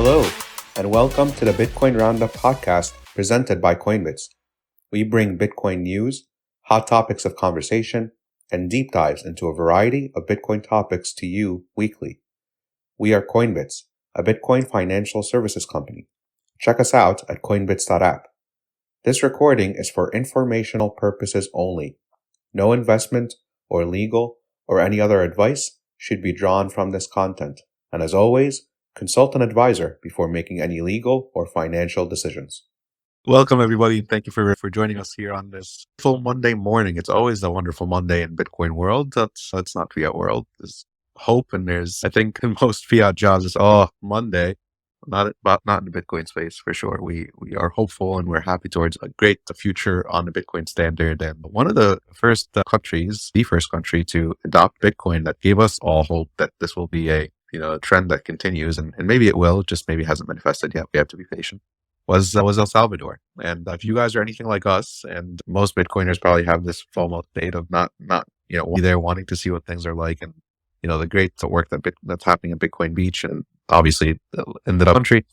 Hello, and welcome to the Bitcoin Roundup podcast presented by Coinbits. We bring Bitcoin news, hot topics of conversation, and deep dives into a variety of Bitcoin topics to you weekly. We are Coinbits, a Bitcoin financial services company. Check us out at coinbits.app. This recording is for informational purposes only. No investment or legal or any other advice should be drawn from this content. And as always, consult an advisor before making any legal or financial decisions. Welcome, everybody. Thank you for joining us here on this full Monday morning. It's always a wonderful Monday in Bitcoin world. That's not fiat world. There's hope, and there's, I think, in most fiat jobs is Monday. Not in the Bitcoin space for sure. We are hopeful and we're happy towards a great future on the Bitcoin standard. And one of the first countries, the first country to adopt Bitcoin, that gave us all hope that this will be a trend that continues, and maybe it will, just maybe hasn't manifested yet. We have to be patient. Was El Salvador. And if you guys are anything like us, and most Bitcoiners probably have this FOMO state of not be there wanting to see what things are like, and the great work that's happening at Bitcoin Beach, and obviously in the country,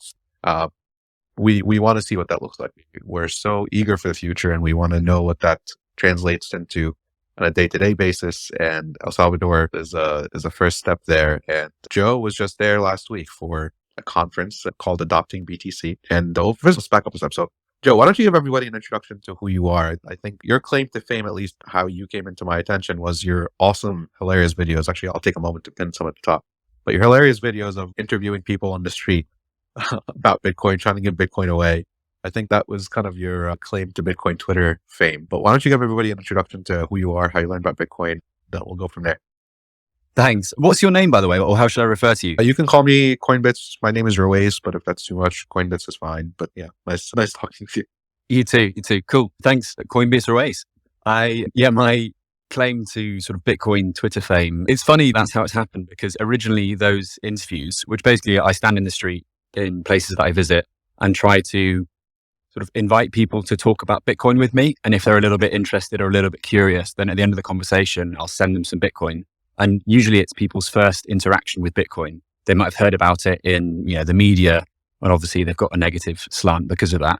we want to see what that looks like. We're so eager for the future, and we want to know what that translates into on a day-to-day basis. And El Salvador is a first step there. And Joe was just there last week for a conference called AdoptingBTC. And first, let's back up a step. So, Joe, why don't you give everybody an introduction to who you are? I think your claim to fame, at least how you came into my attention, was your awesome, hilarious videos. Actually, I'll take a moment to pin some at the top. But your hilarious videos of interviewing people on the street about Bitcoin, trying to give Bitcoin away. I think that was kind of your claim to Bitcoin Twitter fame. But why don't you give everybody an introduction to who you are, how you learned about Bitcoin? Then we'll go from there. Thanks. What's your name, by the way, or how should I refer to you? You can call me Coinbits. My name is Ruiz, but if that's too much, Coinbits is fine. But yeah, nice talking to you. You too. Cool. Thanks, Coinbits Ruiz. My claim to sort of Bitcoin Twitter fame, it's funny that's how it's happened, because originally those interviews, which basically I stand in the street in places that I visit and try to sort of invite people to talk about Bitcoin with me. And if they're a little bit interested or a little bit curious, then at the end of the conversation, I'll send them some Bitcoin. And usually it's people's first interaction with Bitcoin. They might have heard about it in the media, and obviously they've got a negative slant because of that.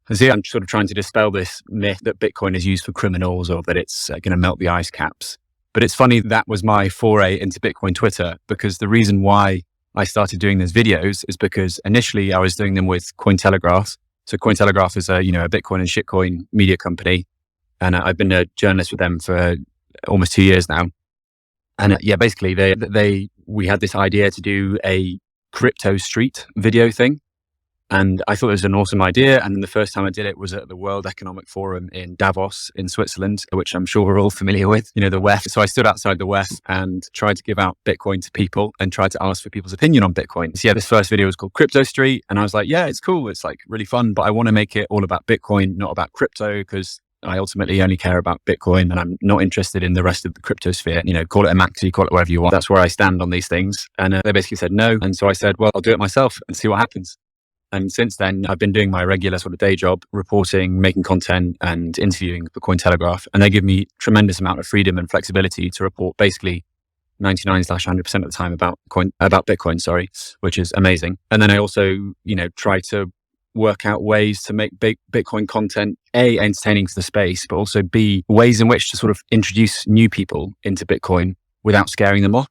And so I'm sort of trying to dispel this myth that Bitcoin is used for criminals or that it's going to melt the ice caps. But it's funny, that was my foray into Bitcoin Twitter, because the reason why I started doing those videos is because initially I was doing them with Cointelegraph. So Cointelegraph is a Bitcoin and shitcoin media company. And I've been a journalist with them for almost 2 years now. And basically we had this idea to do a crypto street video thing. And I thought it was an awesome idea. And the first time I did it was at the World Economic Forum in Davos in Switzerland, which I'm sure we're all familiar with, the WEF. So I stood outside the WEF and tried to give out Bitcoin to people and tried to ask for people's opinion on Bitcoin. So this first video was called Crypto Street. And I was like, yeah, it's cool. It's like really fun, but I want to make it all about Bitcoin, not about crypto, because I ultimately only care about Bitcoin and I'm not interested in the rest of the crypto sphere. Call it a maxi, call it whatever you want. That's where I stand on these things. And they basically said no. And so I said, well, I'll do it myself and see what happens. And since then, I've been doing my regular sort of day job, reporting, making content and interviewing for Cointelegraph. And they give me tremendous amount of freedom and flexibility to report basically 99/100% of the time about Bitcoin, which is amazing. And then I also, try to work out ways to make Bitcoin content, A, entertaining to the space, but also B, ways in which to sort of introduce new people into Bitcoin without scaring them off.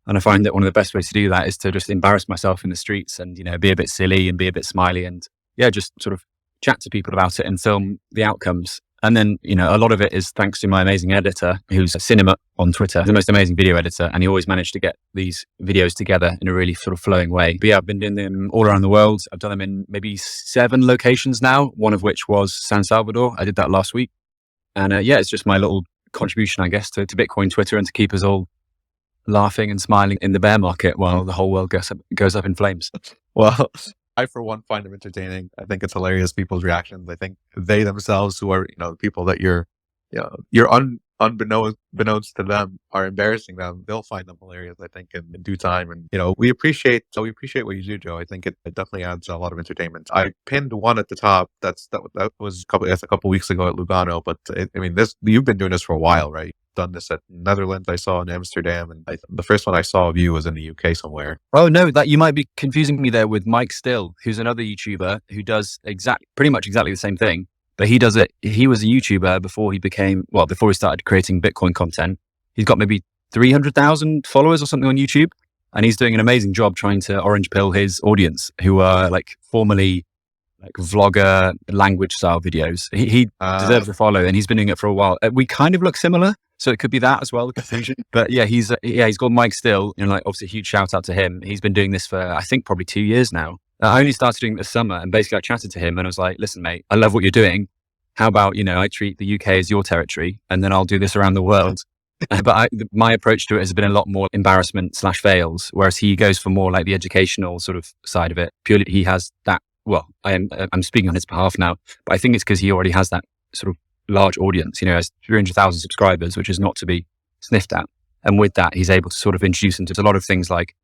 And I find that one of the best ways to do that is to just embarrass myself in the streets and, be a bit silly and be a bit smiley and just sort of chat to people about it and film the outcomes. And then, a lot of it is thanks to my amazing editor, who's a Cinema on Twitter, the most amazing video editor. And he always managed to get these videos together in a really sort of flowing way. But I've been doing them all around the world. I've done them in maybe 7 locations now, one of which was San Salvador. I did that last week. And it's just my little contribution, I guess, to Bitcoin Twitter and to keep us all laughing and smiling in the bear market while the whole world goes up in flames. Well, I, for one, find them entertaining. I think it's hilarious, people's reactions. I think they themselves, who are, people that you're unbeknownst to them, are embarrassing them. They'll find them hilarious, I think, in due time. And, we appreciate what you do, Joe. I think it definitely adds a lot of entertainment. I pinned one at the top. That was a couple weeks ago at Lugano, but you've been doing this for a while, right? done this at Netherlands. I saw in Amsterdam, and the first one I saw of you was in the UK somewhere. Oh no, that you might be confusing me there with Mike Still, who's another YouTuber who does pretty much exactly the same thing. But he does it. He was a YouTuber before he started creating Bitcoin content. He's got maybe 300,000 followers or something on YouTube. And he's doing an amazing job trying to orange pill his audience who are like formerly like vlogger language style videos. He deserves a follow, and he's been doing it for a while. We kind of look similar, so it could be that as well, the confusion. But yeah, he's called Mike Still, and like obviously a huge shout out to him. He's been doing this for I think probably 2 years now. I only started doing it this summer, and basically I chatted to him and I was like, listen, mate, I love what you're doing. How about, I treat the UK as your territory, and then I'll do this around the world. But my approach to it has been a lot more embarrassment/fails, whereas he goes for more like the educational sort of side of it. Purely, he has that. Well, I'm speaking on his behalf now, but I think it's because he already has that sort of large audience. Has 300,000 subscribers, which is not to be sniffed at. And with that, he's able to sort of introduce into a lot of things like,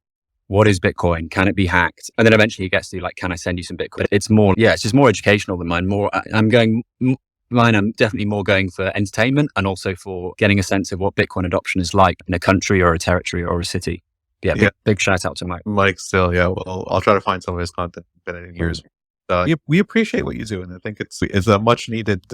what is Bitcoin? Can it be hacked? And then eventually he gets to like, can I send you some Bitcoin? It's more, it's just more educational than mine. I'm definitely more going for entertainment and also for getting a sense of what Bitcoin adoption is like in a country or a territory or a city. Big shout out to Mike. Mike Still, well, I'll try to find some of his content. Been in years. We appreciate what you do, and I think it's a much needed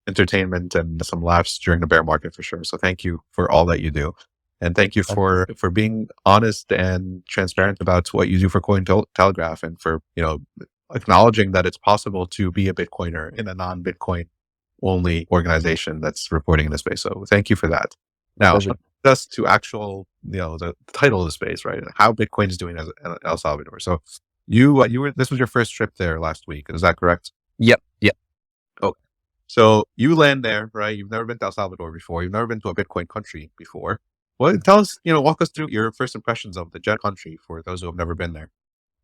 entertainment and some laughs during the bear market for sure. So thank you for all that you do, and thank you for being honest and transparent about what you do for Cointelegraph, and for acknowledging that it's possible to be a Bitcoiner in a non-Bitcoin only organization that's reporting in the space. So thank you for that. Now, just to actual, the title of the space, right? How Bitcoin is doing as El Salvador. So this was your first trip there last week. Is that correct? Yep. Okay. So you land there, right? You've never been to El Salvador before. You've never been to a Bitcoin country before. Well, tell us, walk us through your first impressions of the Jet country for those who have never been there.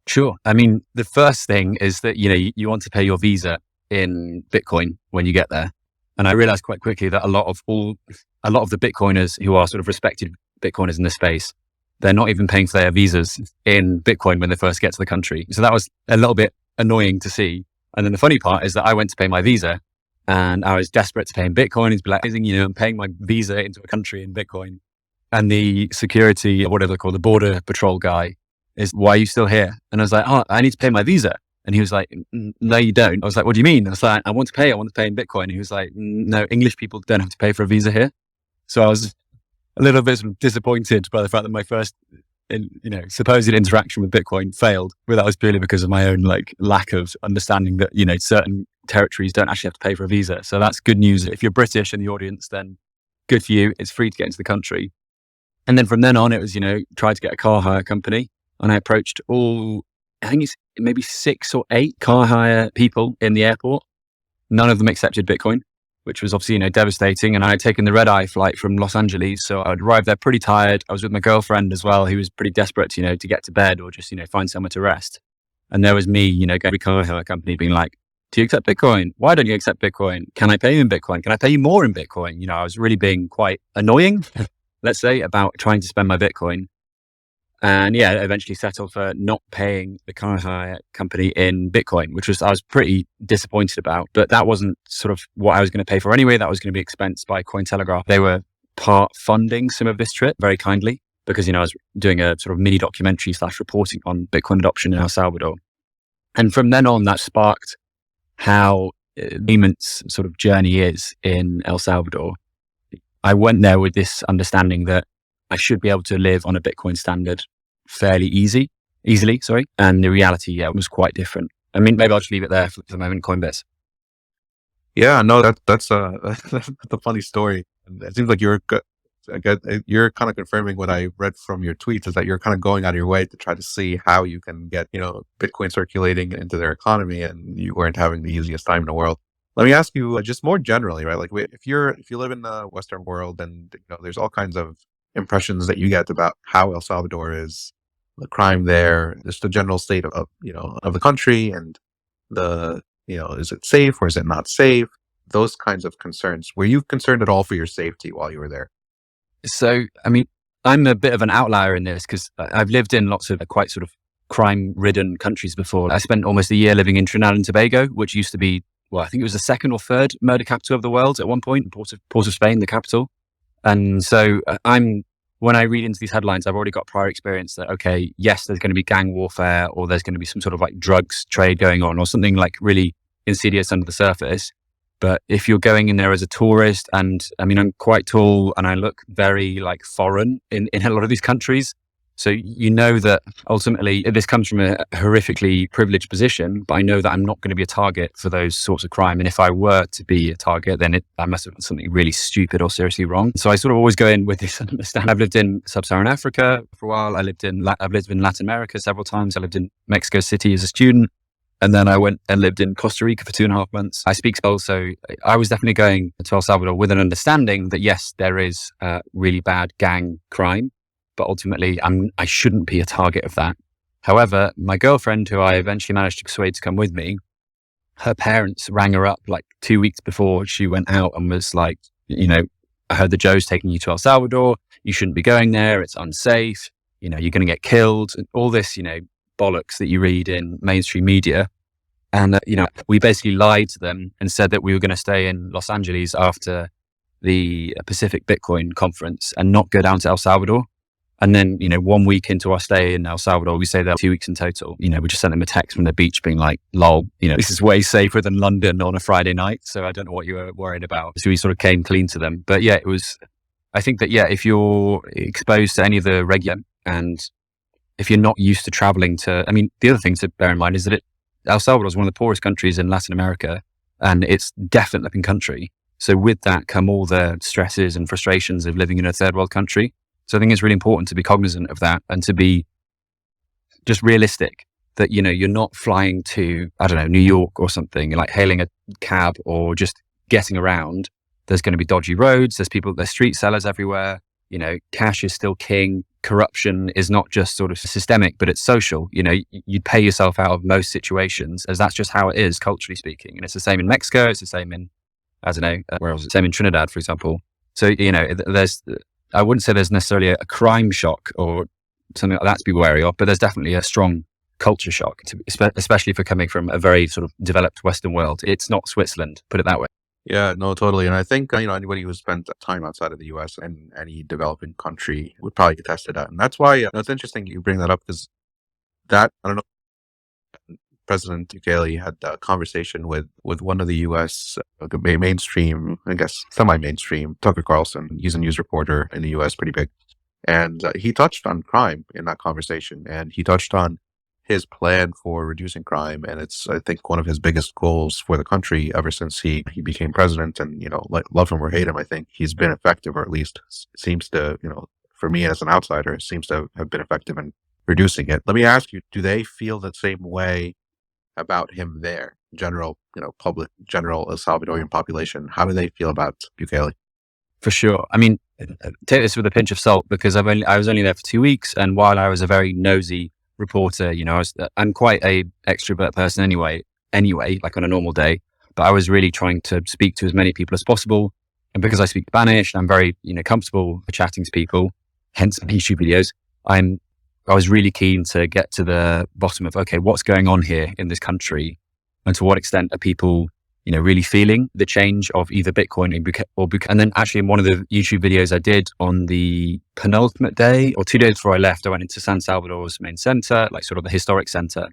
Sure. I mean, the first thing is that, you want to pay your visa in Bitcoin when you get there. And I realized quite quickly that a lot of the Bitcoiners who are sort of respected Bitcoiners in this space, they're not even paying for their visas in Bitcoin when they first get to the country. So that was a little bit annoying to see. And then the funny part is that I went to pay my visa and I was desperate to pay in Bitcoin. It's like, I'm paying my visa into a country in Bitcoin. And the security, or whatever they're called, the border patrol guy is, why are you still here? And I was like, I need to pay my visa. And he was like, no, you don't. I was like, what do you mean? I was like, I want to pay in Bitcoin. And he was like, no, English people don't have to pay for a visa here. So I was a little bit sort of disappointed by the fact that my first, supposed interaction with Bitcoin failed. But that was purely because of my own lack of understanding that, certain territories don't actually have to pay for a visa. So that's good news. If you're British in the audience, then good for you. It's free to get into the country. And then from then on, it was, try to get a car hire company. And I approached I think it's maybe 6 or 8 car hire people in the airport. None of them accepted Bitcoin, which was obviously, devastating. And I had taken the red-eye flight from Los Angeles. So I'd arrived there pretty tired. I was with my girlfriend as well, who was pretty desperate, to get to bed or just, find somewhere to rest. And there was me, going to car hire company being like, do you accept Bitcoin? Why don't you accept Bitcoin? Can I pay you in Bitcoin? Can I pay you more in Bitcoin? I was really being quite annoying, let's say, about trying to spend my Bitcoin. And eventually settled for not paying the car hire company in Bitcoin, which I was pretty disappointed about. But that wasn't sort of what I was going to pay for anyway. That was going to be expensed by Cointelegraph. They were part funding some of this trip very kindly because, I was doing a sort of mini documentary / reporting on Bitcoin adoption in El Salvador. And from then on, that sparked how payments sort of journey is in El Salvador. I went there with this understanding that I should be able to live on a Bitcoin standard fairly easily. And the reality, was quite different. I mean, maybe I'll just leave it there for the moment, Coinbits. Yeah, no, that's a funny story. It seems like you're kind of confirming what I read from your tweets, is that you're kind of going out of your way to try to see how you can get, Bitcoin circulating into their economy, and you weren't having the easiest time in the world. Let me ask you just more generally, right? Like if you live in the Western world, and there's all kinds of impressions that you get about how El Salvador is, the crime there, just the general state of the country, and is it safe or is it not safe? Those kinds of concerns. Were you concerned at all for your safety while you were there? So, I mean, I'm a bit of an outlier in this because I've lived in lots of quite sort of crime-ridden countries before. I spent almost a year living in Trinidad and Tobago, which used to be, I think it was the 2nd or 3rd murder capital of the world at one point, Port of Spain, the capital. And so when I read into these headlines, I've already got prior experience that, okay, yes, there's going to be gang warfare, or there's going to be some sort of like drugs trade going on, or something like really insidious under the surface. But if you're going in there as a tourist, and I mean, I'm quite tall and I look very like foreign in a lot of these countries. So you know that ultimately this comes from a horrifically privileged position, but I know that I'm not going to be a target for those sorts of crime. And if I were to be a target, then I must have done something really stupid or seriously wrong. So I sort of always go in with this understanding. I've lived in Sub-Saharan Africa for a while. I've lived in Latin America several times. I lived in Mexico City as a student. And then I went and lived in Costa Rica for 2.5 months. I speak Spanish, so I was definitely going to El Salvador with an understanding that yes, there is really bad gang crime, but ultimately I shouldn't be a target of that. However, my girlfriend, who I eventually managed to persuade to come with me, her parents rang her up like 2 weeks before she went out and was like, I heard that Joe's taking you to El Salvador. You shouldn't be going there. It's unsafe. You're going to get killed. And all this, bollocks that you read in mainstream media. And, we basically lied to them and said that we were going to stay in Los Angeles after the Pacific Bitcoin conference and not go down to El Salvador. And then, 1 week into our stay in El Salvador, we stayed there 2 weeks in total. We just sent them a text from the beach being like, lol, this is way safer than London on a Friday night. So I don't know what you were worried about. So we sort of came clean to them. But yeah, I think that, if you're exposed to any of the regular, and if you're not used to traveling the other thing to bear in mind is that El Salvador is one of the poorest countries in Latin America, and it's developing country. So with that come all the stresses and frustrations of living in a third world country. So I think it's really important to be cognizant of that and to be just realistic that, you're not flying to, I don't know, New York or something, like hailing a cab or just getting around. There's going to be dodgy roads. There's street sellers everywhere. Cash is still king. Corruption is not just sort of systemic, but it's social. You'd pay yourself out of most situations, as that's just how it is, culturally speaking. And it's the same in Mexico. It's the same in, I don't know, where else? Same in Trinidad, for example. So, I wouldn't say there's necessarily a crime shock or something like that to be wary of, but there's definitely a strong culture shock, especially for coming from a very sort of developed Western world. It's not Switzerland, put it that way. Yeah, no, totally. And I think, anybody who spent time outside of the US and any developing country would probably attest to that. And that's why it's interesting you bring that up, because I don't know, President Bukele had a conversation with one of the US mainstream, I guess, semi-mainstream, Tucker Carlson. He's a news reporter in the US, pretty big. And he touched on crime in that conversation. And he touched on his plan for reducing crime. And it's, I think, one of his biggest goals for the country ever since he became president. And, love him or hate him, I think he's been effective, or at least seems to, for me as an outsider, seems to have been effective in reducing it. Let me ask you, do they feel the same way about him there? General El Salvadorian population, how do they feel about Bukele? For sure. Take this with a pinch of salt, because I was only there for 2 weeks. And while I was a very nosy reporter, I'm quite a extrovert person anyway, like on a normal day, but I was really trying to speak to as many people as possible. And because I speak Spanish, I'm very, comfortable chatting to people, hence YouTube videos. I was really keen to get to the bottom of, okay, what's going on here in this country, and to what extent are people, really feeling the change of either Bitcoin or Bukele. And then actually in one of the YouTube videos I did on the penultimate day, or 2 days before I left, I went into San Salvador's main center, like sort of the historic center.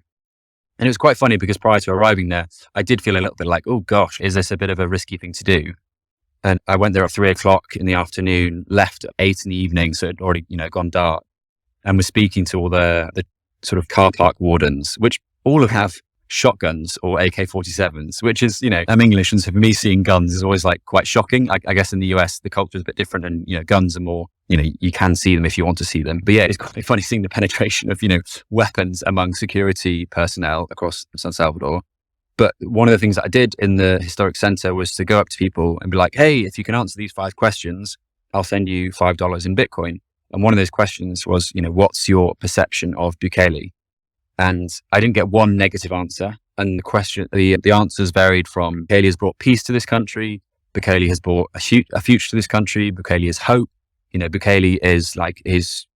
And it was quite funny because prior to arriving there, I did feel a little bit like, oh gosh, is this a bit of a risky thing to do? And I went there at 3:00 in the afternoon, left at 8 in the evening. So it already, gone dark, and was speaking to all the sort of car park wardens, which all have shotguns or AK-47s, which is, I'm English, and so for me seeing guns is always like quite shocking. I guess in the US the culture is a bit different, and guns are more, you can see them if you want to see them. But yeah, it's quite funny seeing the penetration of weapons among security personnel across San Salvador. But one of the things that I did in the historic center was to go up to people and be like, hey, if you can answer these 5 questions, I'll send you $5 in Bitcoin. And one of those questions was, what's your perception of Bukele? And I didn't get one negative answer. And the answers varied from Bukele has brought peace to this country. Bukele has brought a future to this country. Bukele is hope. Bukele is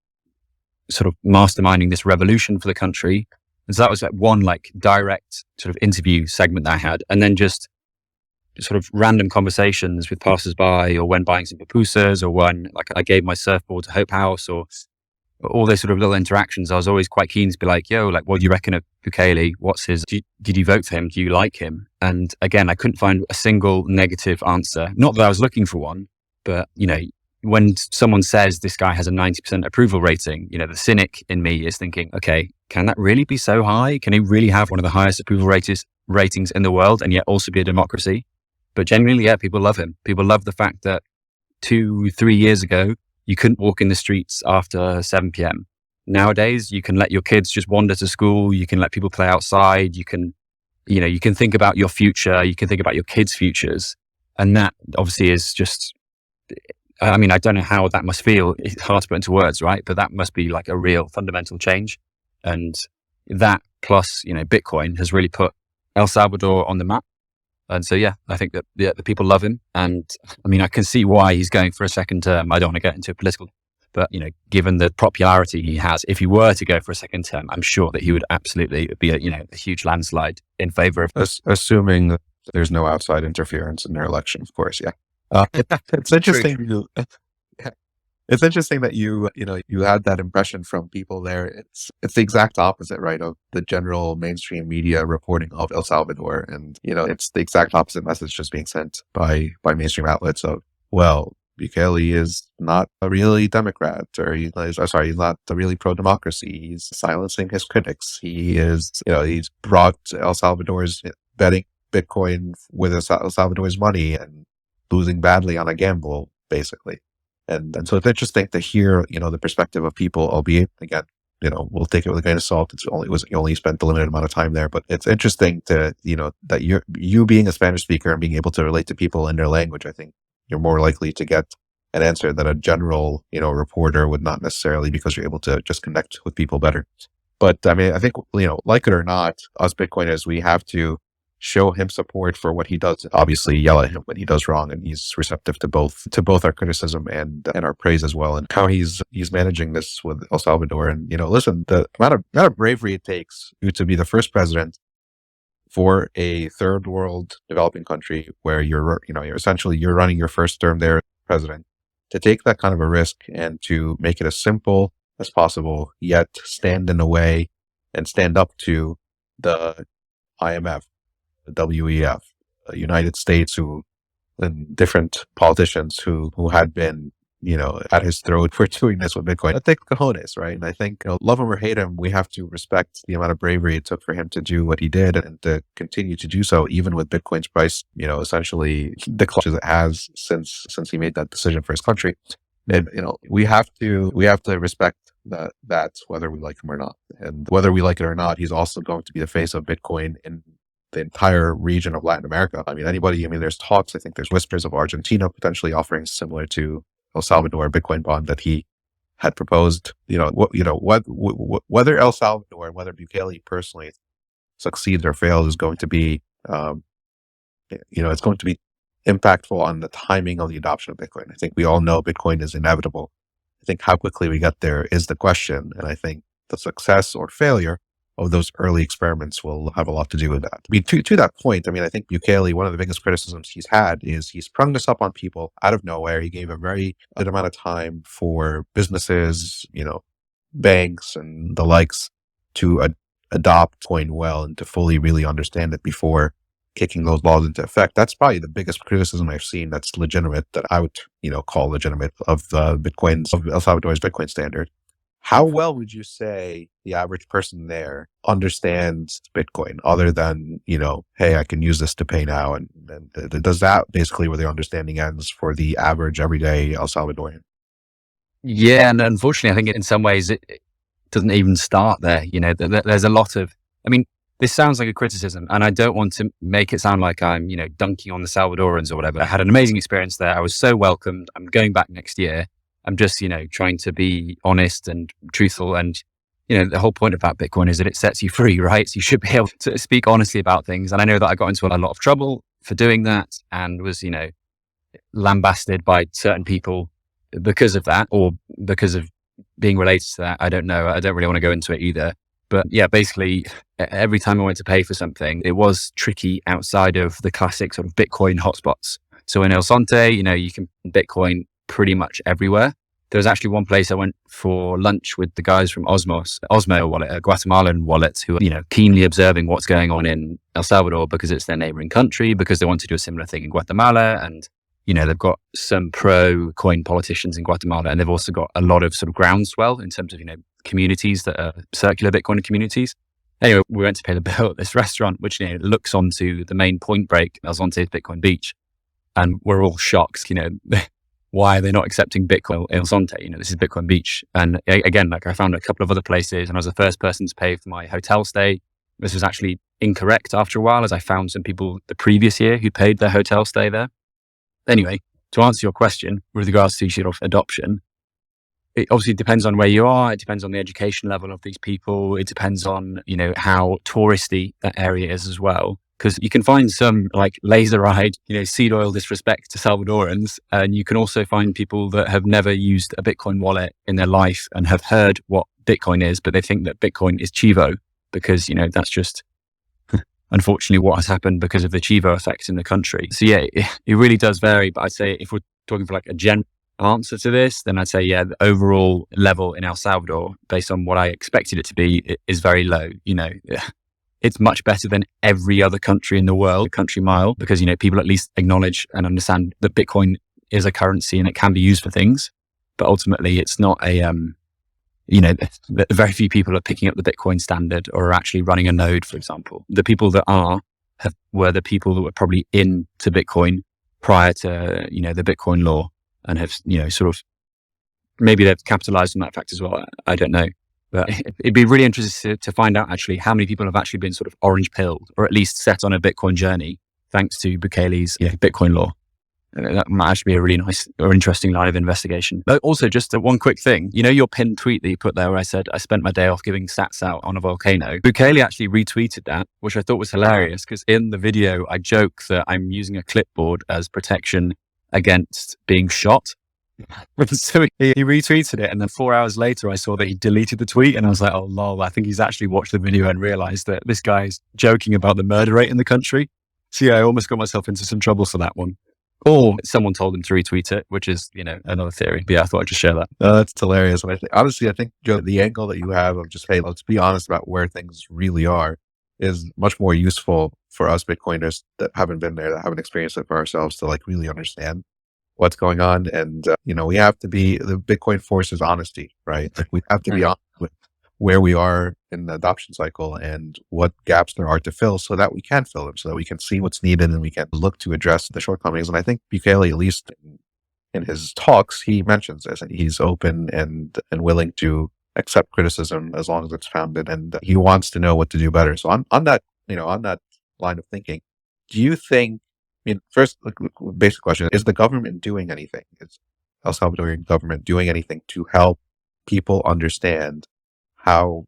sort of masterminding this revolution for the country. And so that was like one direct sort of interview segment that I had. And then just sort of random conversations with passers-by, or when buying some pupusas, or when like I gave my surfboard to Hope House, or all those sort of little interactions, I was always quite keen to be like, yo, like, what do you reckon of Bukele? What's his, did you vote for him? Do you like him? And again, I couldn't find a single negative answer. Not that I was looking for one, but, you know, when someone says this guy has a 90% approval rating, you know, the cynic in me is thinking, okay, can that really be so high? Can he really have one of the highest approval ratings in the world and yet also be a democracy? But genuinely, yeah, people love him. People love the fact that 2-3 years ago, you couldn't walk in the streets after 7 p.m. Nowadays, you can let your kids just wander to school. You can let people play outside. You can think about your future. You can think about your kids' futures. And that obviously is just, I mean, I don't know how that must feel. It's hard to put into words, right? But that must be like a real fundamental change. And that plus, you know, Bitcoin has really put El Salvador on the map. And so, yeah, I think that the people love him. And I mean, I can see why he's going for a second term. I don't want to get into political, but, you know, given the popularity he has, if he were to go for a second term, I'm sure that he would absolutely be a huge landslide in favor of. Assuming that there's no outside interference in their election, of course. Yeah. It's interesting. It's interesting that you had that impression from people there. It's the exact opposite, right, of the general mainstream media reporting of El Salvador, and it's the exact opposite message just being sent by mainstream outlets of, well, Bukele is not a really Democrat, or he's not a really pro-democracy. He's silencing his critics. He is, he's brought El Salvador's betting Bitcoin with El Salvador's money and losing badly on a gamble, basically. And so it's interesting to hear, the perspective of people, albeit, again, we'll take it with a grain of salt. You only spent a limited amount of time there, but it's interesting to, that you being a Spanish speaker and being able to relate to people in their language. I think you're more likely to get an answer that a general, reporter would not necessarily, because you're able to just connect with people better. But I mean, I think, like it or not, us Bitcoiners, we have to show him support for what he does. Obviously, yell at him when he does wrong, and he's receptive to both our criticism and our praise as well. And how he's managing this with El Salvador. And listen, the amount of bravery it takes you to be the first president for a third world developing country where you're running your first term there as president, to take that kind of a risk and to make it as simple as possible, yet stand in the way and stand up to the IMF, the WEF, the United States, and different politicians who had been, at his throat for doing this with Bitcoin. I think cojones, right? And I think, love him or hate him, we have to respect the amount of bravery it took for him to do what he did and to continue to do so, even with Bitcoin's price, essentially declining as it has since he made that decision for his country. And, we have to respect that whether we like him or not. And whether we like it or not, he's also going to be the face of Bitcoin in the entire region of Latin America. I mean, there's talks, I think there's whispers of Argentina potentially offering similar to El Salvador Bitcoin bond that he had proposed. Whether El Salvador and whether Bukele personally succeeds or fails is going to be, it's going to be impactful on the timing of the adoption of Bitcoin. I think we all know Bitcoin is inevitable. I think how quickly we get there is the question. And I think the success or failure of those early experiments will have a lot to do with that. I mean, to that point, I think Bukele, one of the biggest criticisms he's had is he sprung this up on people out of nowhere. He gave a very good amount of time for businesses, banks and the likes to adopt Coin well and to fully really understand it before kicking those laws into effect. That's probably the biggest criticism I've seen that's legitimate, that I would, call legitimate, of of El Salvador's Bitcoin standard. How well would you say the average person there understands Bitcoin, other than, hey, I can use this to pay now? And does that basically where the understanding ends for the average everyday El Salvadorian? Yeah, and unfortunately, I think in some ways it doesn't even start there. There's a lot of, this sounds like a criticism, and I don't want to make it sound like I'm, dunking on the Salvadorans or whatever. I had an amazing experience there. I was so welcomed. I'm going back next year. I'm just, trying to be honest and truthful. And, the whole point about Bitcoin is that it sets you free, right? So you should be able to speak honestly about things. And I know that I got into a lot of trouble for doing that and was, lambasted by certain people because of that, or because of being related to that. I don't know. I don't really want to go into it either. But yeah, basically every time I went to pay for something, it was tricky outside of the classic sort of Bitcoin hotspots. So in El Sonte, you can Bitcoin pretty much everywhere. There was actually one place I went for lunch with the guys from Osmo wallet, a Guatemalan wallet, who are, keenly observing what's going on in El Salvador because it's their neighboring country, because they want to do a similar thing in Guatemala. And, they've got some pro-coin politicians in Guatemala, and they've also got a lot of sort of groundswell in terms of, communities that are circular Bitcoin communities. Anyway, we went to pay the bill at this restaurant, which, looks onto the main point break, El Sonte's Bitcoin Beach. And we're all shocked, why are they not accepting Bitcoin in El Sonte? This is Bitcoin Beach. And again, I found a couple of other places, and I was the first person to pay for my hotel stay. This was actually incorrect after a while, as I found some people the previous year who paid their hotel stay there. Anyway, to answer your question with regards to sort of adoption, it obviously depends on where you are. It depends on the education level of these people. It depends on, how touristy that area is as well. Because you can find some like laser-eyed, seed oil disrespect to Salvadorans. And you can also find people that have never used a Bitcoin wallet in their life and have heard what Bitcoin is, but they think that Bitcoin is Chivo because, that's just unfortunately what has happened because of the Chivo effect in the country. So yeah, it really does vary. But I'd say if we're talking for like a general answer to this, then I'd say, yeah, the overall level in El Salvador, based on what I expected it to be, is very low. It's much better than every other country in the world, country mile, because, people at least acknowledge and understand that Bitcoin is a currency and it can be used for things. But ultimately, it's not very few people are picking up the Bitcoin standard or are actually running a node, for example. The people that were the people that were probably into Bitcoin prior to, the Bitcoin law and have, sort of, maybe they've capitalized on that fact as well. I don't know. But it'd be really interesting to find out actually how many people have actually been sort of orange pilled or at least set on a Bitcoin journey thanks to Bukele's Bitcoin law. That might actually be a really nice or interesting line of investigation. But also just one quick thing, your pinned tweet that you put there where I said, I spent my day off giving sats out on a volcano. Bukele actually retweeted that, which I thought was hilarious because in the video, I joke that I'm using a clipboard as protection against being shot. So he retweeted it, and then 4 hours later I saw that he deleted the tweet, and I was like, oh lol, I think he's actually watched the video and realized that this guy's joking about the murder rate in the country. So yeah, I almost got myself into some trouble for that one. Or someone told him to retweet it, which is, another theory. But yeah, I thought I'd just share that. That's hilarious. And honestly, I think, Joe, the angle that you have of just, hey, let's be honest about where things really are is much more useful for us Bitcoiners that haven't been there, that haven't experienced it for ourselves to like really understand what's going on. And, we have to be, the Bitcoin forces honesty, right? Like we have to be honest with where we are in the adoption cycle and what gaps there are to fill so that we can fill them, so that we can see what's needed and we can look to address the shortcomings. And I think Bukele, at least in his talks, he mentions this, and he's open and willing to accept criticism as long as it's founded, and he wants to know what to do better. So on that line of thinking, do you think, first, basic question, is the government doing anything? Is El Salvadorian government doing anything to help people understand how,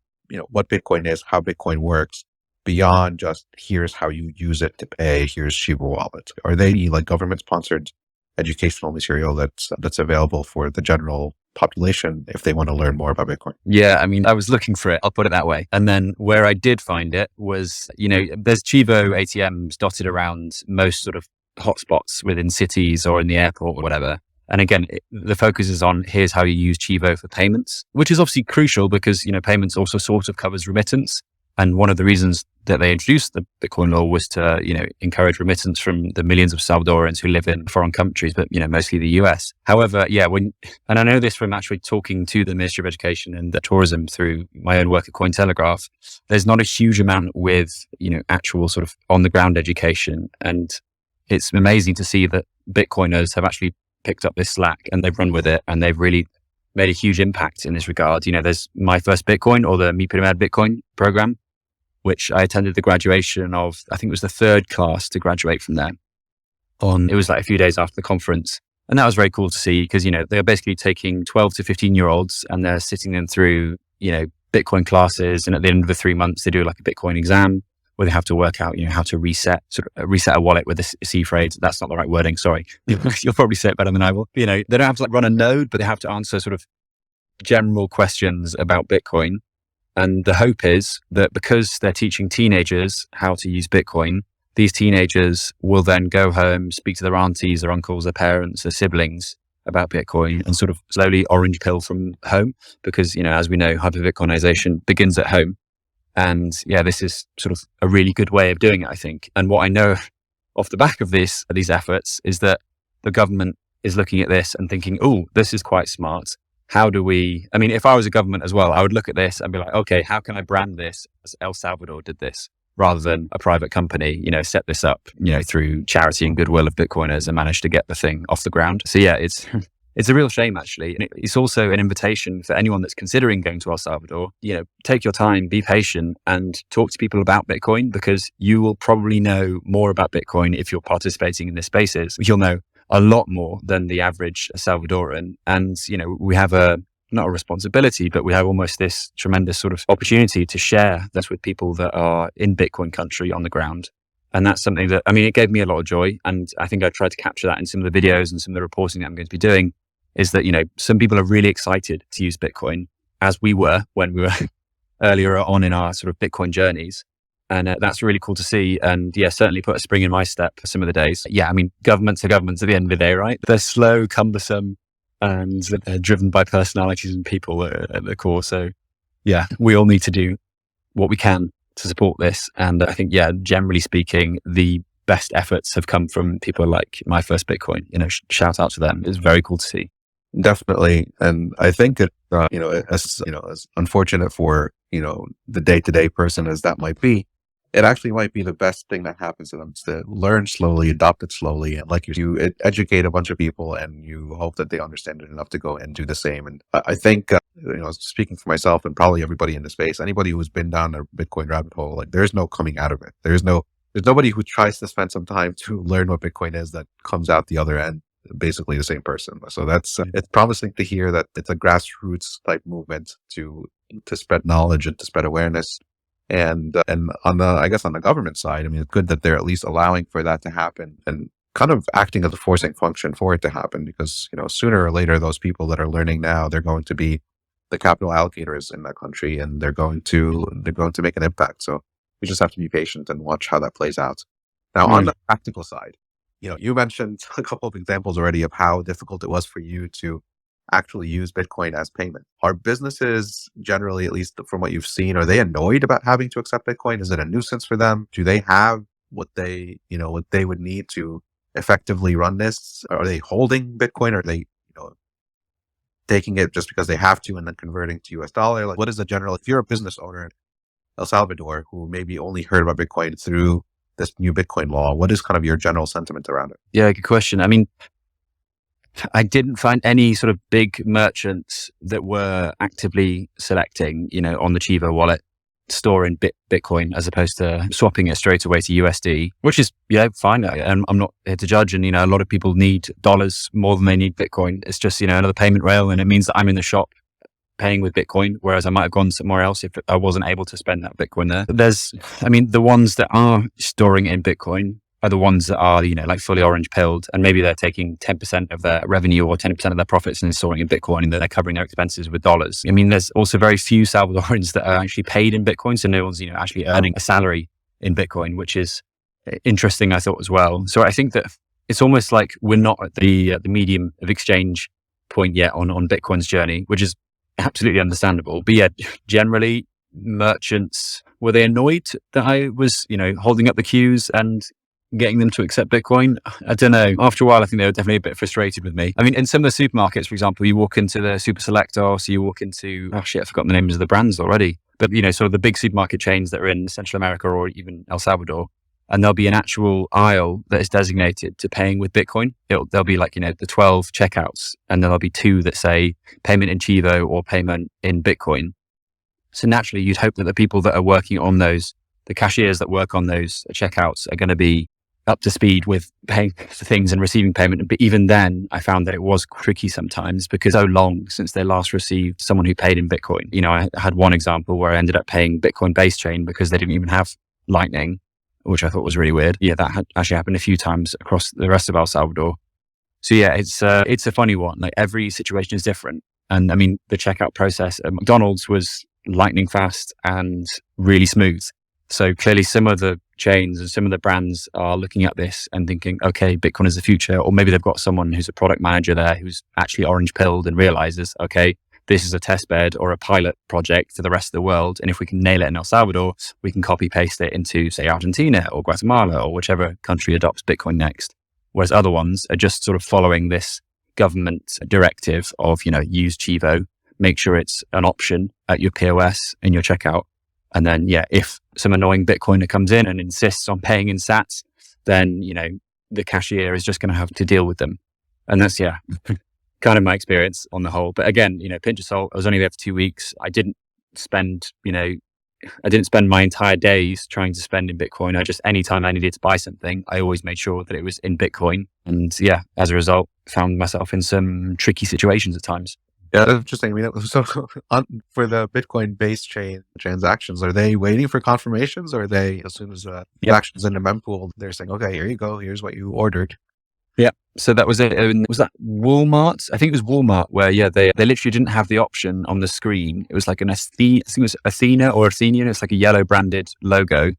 what Bitcoin is, how Bitcoin works, beyond just here's how you use it to pay, here's Chivo wallet? Are they like government-sponsored educational material that's available for the general population if they want to learn more about Bitcoin? Yeah, I was looking for it, I'll put it that way. And then where I did find it was, there's Chivo ATMs dotted around most sort of hotspots within cities or in the airport or whatever. And again, the focus is on here's how you use Chivo for payments, which is obviously crucial because, payments also sort of covers remittance. And one of the reasons that they introduced the Bitcoin law was to, encourage remittance from the millions of Salvadorans who live in foreign countries, but, mostly the US. However, yeah, and I know this from actually talking to the Ministry of Education and the Tourism through my own work at Cointelegraph, there's not a huge amount with, actual sort of on the ground education. And it's amazing to see that Bitcoiners have actually picked up this slack and they've run with it and they've really made a huge impact in this regard. There's My First Bitcoin, or the Mi Primer Bitcoin program, which I attended the graduation of. I think it was the third class to graduate from there. It was like a few days after the conference. And that was very cool to see because, they're basically taking 12 to 15 year olds and they're sitting them through, Bitcoin classes. And at the end of the 3 months, they do like a Bitcoin exam where they have to work out, how to reset a wallet with a C phrase. That's not the right wording. Sorry. You'll probably say it better than I will. They don't have to like run a node, but they have to answer sort of general questions about Bitcoin. And the hope is that because they're teaching teenagers how to use Bitcoin, these teenagers will then go home, speak to their aunties, their uncles, their parents, their siblings about Bitcoin and sort of slowly orange pill from home. Because, as we know, hyper-Bitcoinization begins at home. And yeah, this is sort of a really good way of doing it, I think. And what I know off the back of these efforts is that the government is looking at this and thinking, oh, this is quite smart. How do we, if I was a government as well, I would look at this and be like, okay, how can I brand this as El Salvador did this rather than a private company, set this up, through charity and goodwill of Bitcoiners and manage to get the thing off the ground. So yeah, it's a real shame, actually. And it's also an invitation for anyone that's considering going to El Salvador, take your time, be patient and talk to people about Bitcoin, because you will probably know more about Bitcoin if you're participating in the spaces. You'll know a lot more than the average Salvadoran. And, we have not a responsibility, but we have almost this tremendous sort of opportunity to share this with people that are in Bitcoin country on the ground. And that's something that, it gave me a lot of joy. And I think I tried to capture that in some of the videos and some of the reporting that I'm going to be doing, is that, some people are really excited to use Bitcoin, as we were when we were earlier on in our sort of Bitcoin journeys. And that's really cool to see. And yeah, certainly put a spring in my step for some of the days. Yeah, governments are governments at the end of the day, right? They're slow, cumbersome, and they're driven by personalities and people at the core. So yeah, we all need to do what we can to support this. And I think, generally speaking, the best efforts have come from people like My First Bitcoin. Shout out to them. It's very cool to see. Definitely. And I think it, as unfortunate for, the day-to-day person as that might be, it actually might be the best thing that happens to them, is to learn slowly, adopt it slowly. And like you educate a bunch of people and you hope that they understand it enough to go and do the same. And I think, speaking for myself and probably everybody in the space, anybody who's been down a Bitcoin rabbit hole, like there's no coming out of it. There's nobody who tries to spend some time to learn what Bitcoin is that comes out the other end basically the same person. So that's it's promising to hear that it's a grassroots type movement to spread knowledge and to spread awareness. And on the government side, it's good that they're at least allowing for that to happen and kind of acting as a forcing function for it to happen, because sooner or later those people that are learning now, they're going to be the capital allocators in that country, and they're going to make an impact. So we just have to be patient and watch how that plays out. Now, on the practical side, you mentioned a couple of examples already of how difficult it was for you to actually use Bitcoin as payment. Are businesses generally, at least from what you've seen, are they annoyed about having to accept Bitcoin? Is it a nuisance for them? Do they have what they would need to effectively run this? Are they holding Bitcoin? Are they, taking it just because they have to and then converting to US dollar? Like, what is the general, if you're a business owner in El Salvador who maybe only heard about Bitcoin through this new Bitcoin law, what is kind of your general sentiment around it? Yeah, good question. I didn't find any sort of big merchants that were actively selecting, on the Chivo wallet, storing Bitcoin as opposed to swapping it straight away to USD, which is, fine. I'm not here to judge. And, a lot of people need dollars more than they need Bitcoin. It's just, another payment rail. And it means that I'm in the shop paying with Bitcoin, whereas I might have gone somewhere else if I wasn't able to spend that Bitcoin there. But the ones that are storing in Bitcoin are the ones that are, like fully orange pilled, and maybe they're taking 10% of their revenue or 10% of their profits and storing in Bitcoin, and they're covering their expenses with dollars. There's also very few Salvadorans that are actually paid in Bitcoin. So no one's, actually earning a salary in Bitcoin, which is interesting, I thought, as well. So I think that it's almost like we're not at the medium of exchange point yet on Bitcoin's journey, which is absolutely understandable. But yeah, generally merchants, were they annoyed that I was, holding up the queues and getting them to accept Bitcoin? I don't know. After a while, I think they were definitely a bit frustrated with me. In some of the supermarkets, for example, you walk into the Super Selector, so you walk into, I've forgotten the names of the brands already, but sort of the big supermarket chains that are in Central America or even El Salvador, and there'll be an actual aisle that is designated to paying with Bitcoin. There'll be the 12 checkouts, and there'll be 2 that say payment in Chivo or payment in Bitcoin. So naturally, you'd hope that the people that are working on those, the cashiers that work on those checkouts, are going to be up to speed with paying for things and receiving payment. But even then, I found that it was tricky sometimes, because so long since they last received someone who paid in Bitcoin. I had one example where I ended up paying Bitcoin base chain because they didn't even have Lightning, which I thought was really weird. Yeah, that had actually happened a few times across the rest of El Salvador. So yeah, it's a funny one. Like, every situation is different. And the checkout process at McDonald's was lightning fast and really smooth. So clearly some of the chains and some of the brands are looking at this and thinking, okay, Bitcoin is the future. Or maybe they've got someone who's a product manager there who's actually orange pilled and realizes, okay, this is a test bed or a pilot project to the rest of the world. And if we can nail it in El Salvador, we can copy paste it into, say, Argentina or Guatemala or whichever country adopts Bitcoin next. Whereas other ones are just sort of following this government directive of, use Chivo, make sure it's an option at your POS in your checkout. And then, if some annoying Bitcoiner comes in and insists on paying in sats, then, the cashier is just going to have to deal with them. And that's, kind of my experience on the whole. But again, pinch of salt, I was only there for 2 weeks. I didn't spend my entire days trying to spend in Bitcoin. Anytime I needed to buy something, I always made sure that it was in Bitcoin. And as a result, found myself in some tricky situations at times. Yeah, that's interesting. I mean, so for the Bitcoin base chain transactions, are they waiting for confirmations, or are they, as soon as the transaction's in the mempool, they're saying, okay, here you go, here's what you ordered? Yeah. So that was it. Was that Walmart? I think it was Walmart where, they literally didn't have the option on the screen. It was like I think it was Athena or Athenian. It's like a yellow branded logo.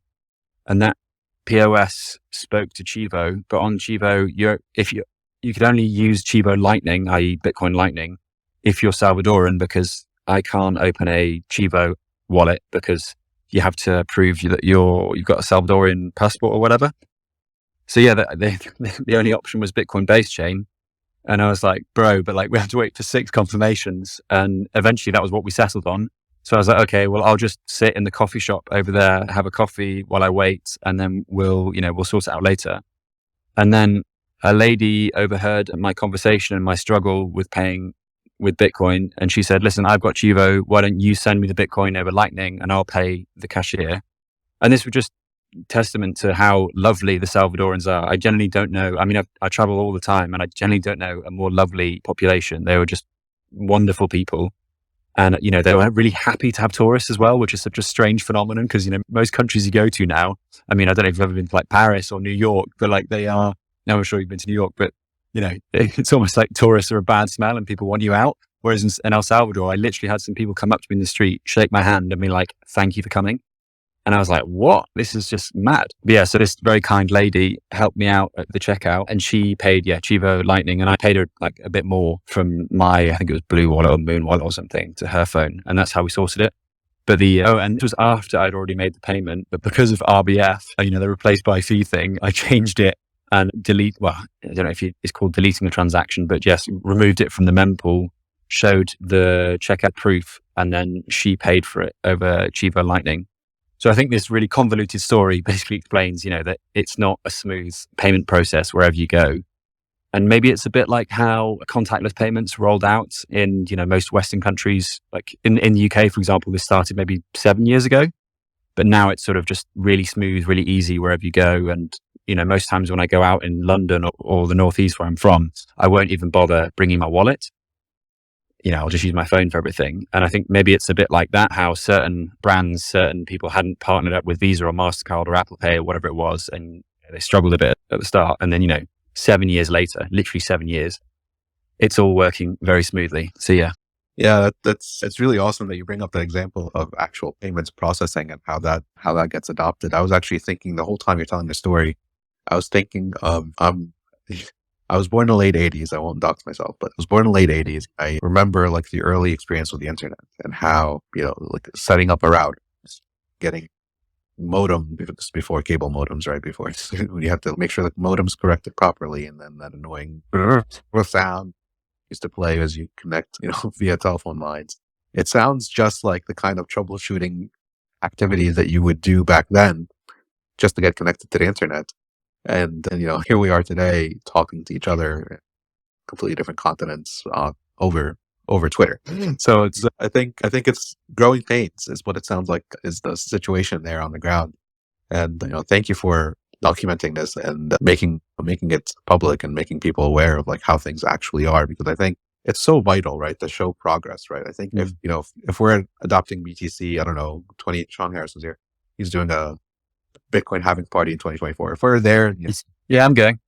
And that POS spoke to Chivo, but on Chivo, you could only use Chivo Lightning, i.e. Bitcoin Lightning, if you're Salvadoran, because I can't open a Chivo wallet because you have to prove that you've got a Salvadorian passport or whatever. So the only option was Bitcoin base chain. And I was like, bro, but we have to wait for 6 confirmations. And eventually that was what we settled on. So I was like, okay, well, I'll just sit in the coffee shop over there, have a coffee while I wait. And then we'll sort it out later. And then a lady overheard my conversation and my struggle with paying with Bitcoin. And she said, listen, I've got Chivo. Why don't you send me the Bitcoin over Lightning and I'll pay the cashier? And this was just testament to how lovely the Salvadorans are. I generally don't know. I mean, I travel all the time and I generally don't know a more lovely population. They were just wonderful people. And, they were really happy to have tourists as well, which is such a strange phenomenon because, most countries you go to now, I mean, I don't know if you've ever been to Paris or New York, but they are, now I'm sure you've been to New York, but it's almost like tourists are a bad smell and people want you out. Whereas in El Salvador, I literally had some people come up to me in the street, shake my hand and be like, thank you for coming. And I was like, what? This is just mad. But so this very kind lady helped me out at the checkout and she paid, Chivo Lightning. And I paid her a bit more from my, I think it was Blue Wallet or Moon Wallet or something to her phone. And that's how we sorted it. But and it was after I'd already made the payment. But because of RBF, the replaced by fee thing, I changed it and I don't know if it's called deleting a transaction, but removed it from the mempool, showed the checkout proof, and then she paid for it over Chivo Lightning. So I think this really convoluted story basically explains, that it's not a smooth payment process wherever you go. And maybe it's a bit like how contactless payments rolled out in, most Western countries. Like in the UK, for example, this started maybe 7 years ago, but now it's sort of just really smooth, really easy wherever you go. And, most times when I go out in London or the Northeast where I'm from, I won't even bother bringing my wallet. I'll just use my phone for everything. And I think maybe it's a bit like that, how certain brands, certain people hadn't partnered up with Visa or MasterCard or Apple Pay or whatever it was. And they struggled a bit at the start. And then, 7 years later, literally 7 years, it's all working very smoothly. So Yeah, it's really awesome that you bring up the example of actual payments processing and how that gets adopted. I was actually thinking the whole time you're telling the story, I was thinking of, I was born in the late 80s. I won't dox myself, but I was born in the late 80s. I remember the early experience with the internet and how, setting up a router, getting modem before cable modems, right? Before you have to make sure the modem's corrected properly. And then that annoying sound used to play as you connect, via telephone lines. It sounds just like the kind of troubleshooting activities that you would do back then just to get connected to the internet. And then, here we are today talking to each other, completely different continents, over Twitter. So it's, I think it's growing pains is what it sounds like is the situation there on the ground. And, thank you for documenting this and making it public and making people aware of how things actually are, because I think it's so vital, right? To show progress, right? I think if we're adopting BTC, I don't know, Sean Harrison's here. He's doing a Bitcoin halving party in 2024. If we're there, yeah, I'm going.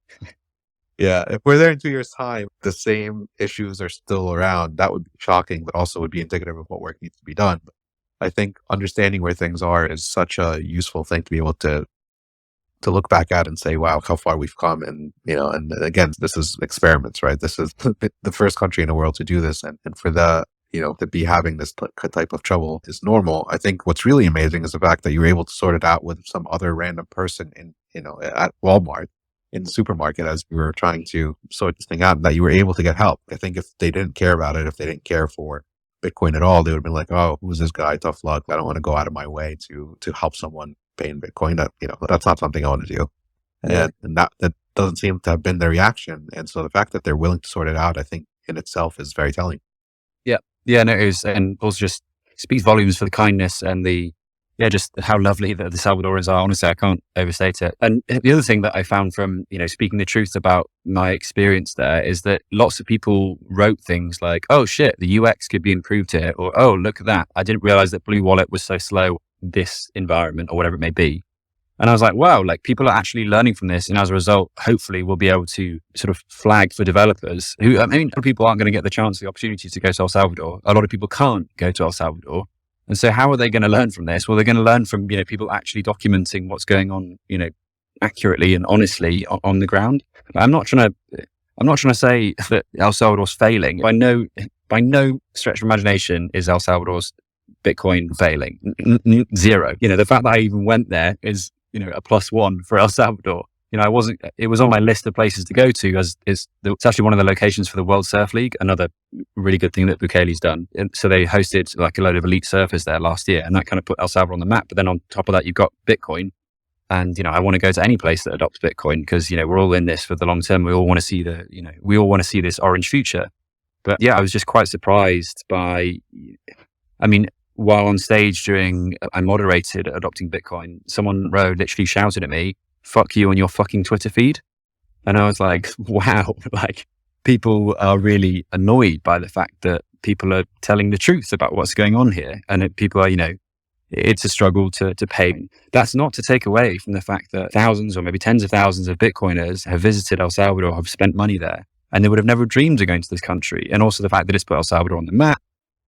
Yeah, if we're there in 2 years' time, the same issues are still around. That would be shocking, but also would be indicative of what work needs to be done. I think understanding where things are is such a useful thing to be able to look back at and say, wow, how far we've come. And, and again, this is experiments, right? This is the first country in the world to do this. And for to be having this type of trouble is normal. I think what's really amazing is the fact that you were able to sort it out with some other random person at Walmart, in the supermarket, as you were trying to sort this thing out, that you were able to get help. I think if they didn't care about it, if they didn't care for Bitcoin at all, they would have been like, oh, who's this guy? Tough luck. I don't want to go out of my way to help someone pay in Bitcoin. That's not something I want to do. Yeah. And that doesn't seem to have been their reaction. And so the fact that they're willing to sort it out, I think in itself is very telling. Yeah, no, it is. And also just speaks volumes for the kindness and just how lovely that the Salvadorans are. Honestly, I can't overstate it. And the other thing that I found from, speaking the truth about my experience there is that lots of people wrote things like, oh shit, the UX could be improved here. Or, oh, look at that. I didn't realize that Blue Wallet was so slow in this environment or whatever it may be. And I was like, wow, like people are actually learning from this. And as a result, hopefully we'll be able to sort of flag for developers who, a lot of people aren't going to get the opportunity to go to El Salvador. A lot of people can't go to El Salvador. And so how are they going to learn from this? Well, they're going to learn from, people actually documenting what's going on, accurately and honestly on the ground. I'm not trying to say that El Salvador's failing. By no stretch of imagination is El Salvador's Bitcoin failing. Zero. The fact that I even went there is, a +1 for El Salvador. It was on my list of places to go to it's actually one of the locations for the World Surf League, another really good thing that Bukele's done. And so they hosted like a load of elite surfers there last year, and that kind of put El Salvador on the map. But then on top of that, you've got Bitcoin. And, I want to go to any place that adopts Bitcoin because, we're all in this for the long term. We all want to see this orange future. But yeah, I was just quite surprised by, while on stage I moderated Adopting Bitcoin, someone literally shouted at me, fuck you on your fucking Twitter feed. And I was like, wow, like people are really annoyed by the fact that people are telling the truth about what's going on here. And people are, it's a struggle to pay. That's not to take away from the fact that thousands or maybe tens of thousands of Bitcoiners have visited El Salvador, have spent money there, and they would have never dreamed of going to this country. And also the fact that it's put El Salvador on the map.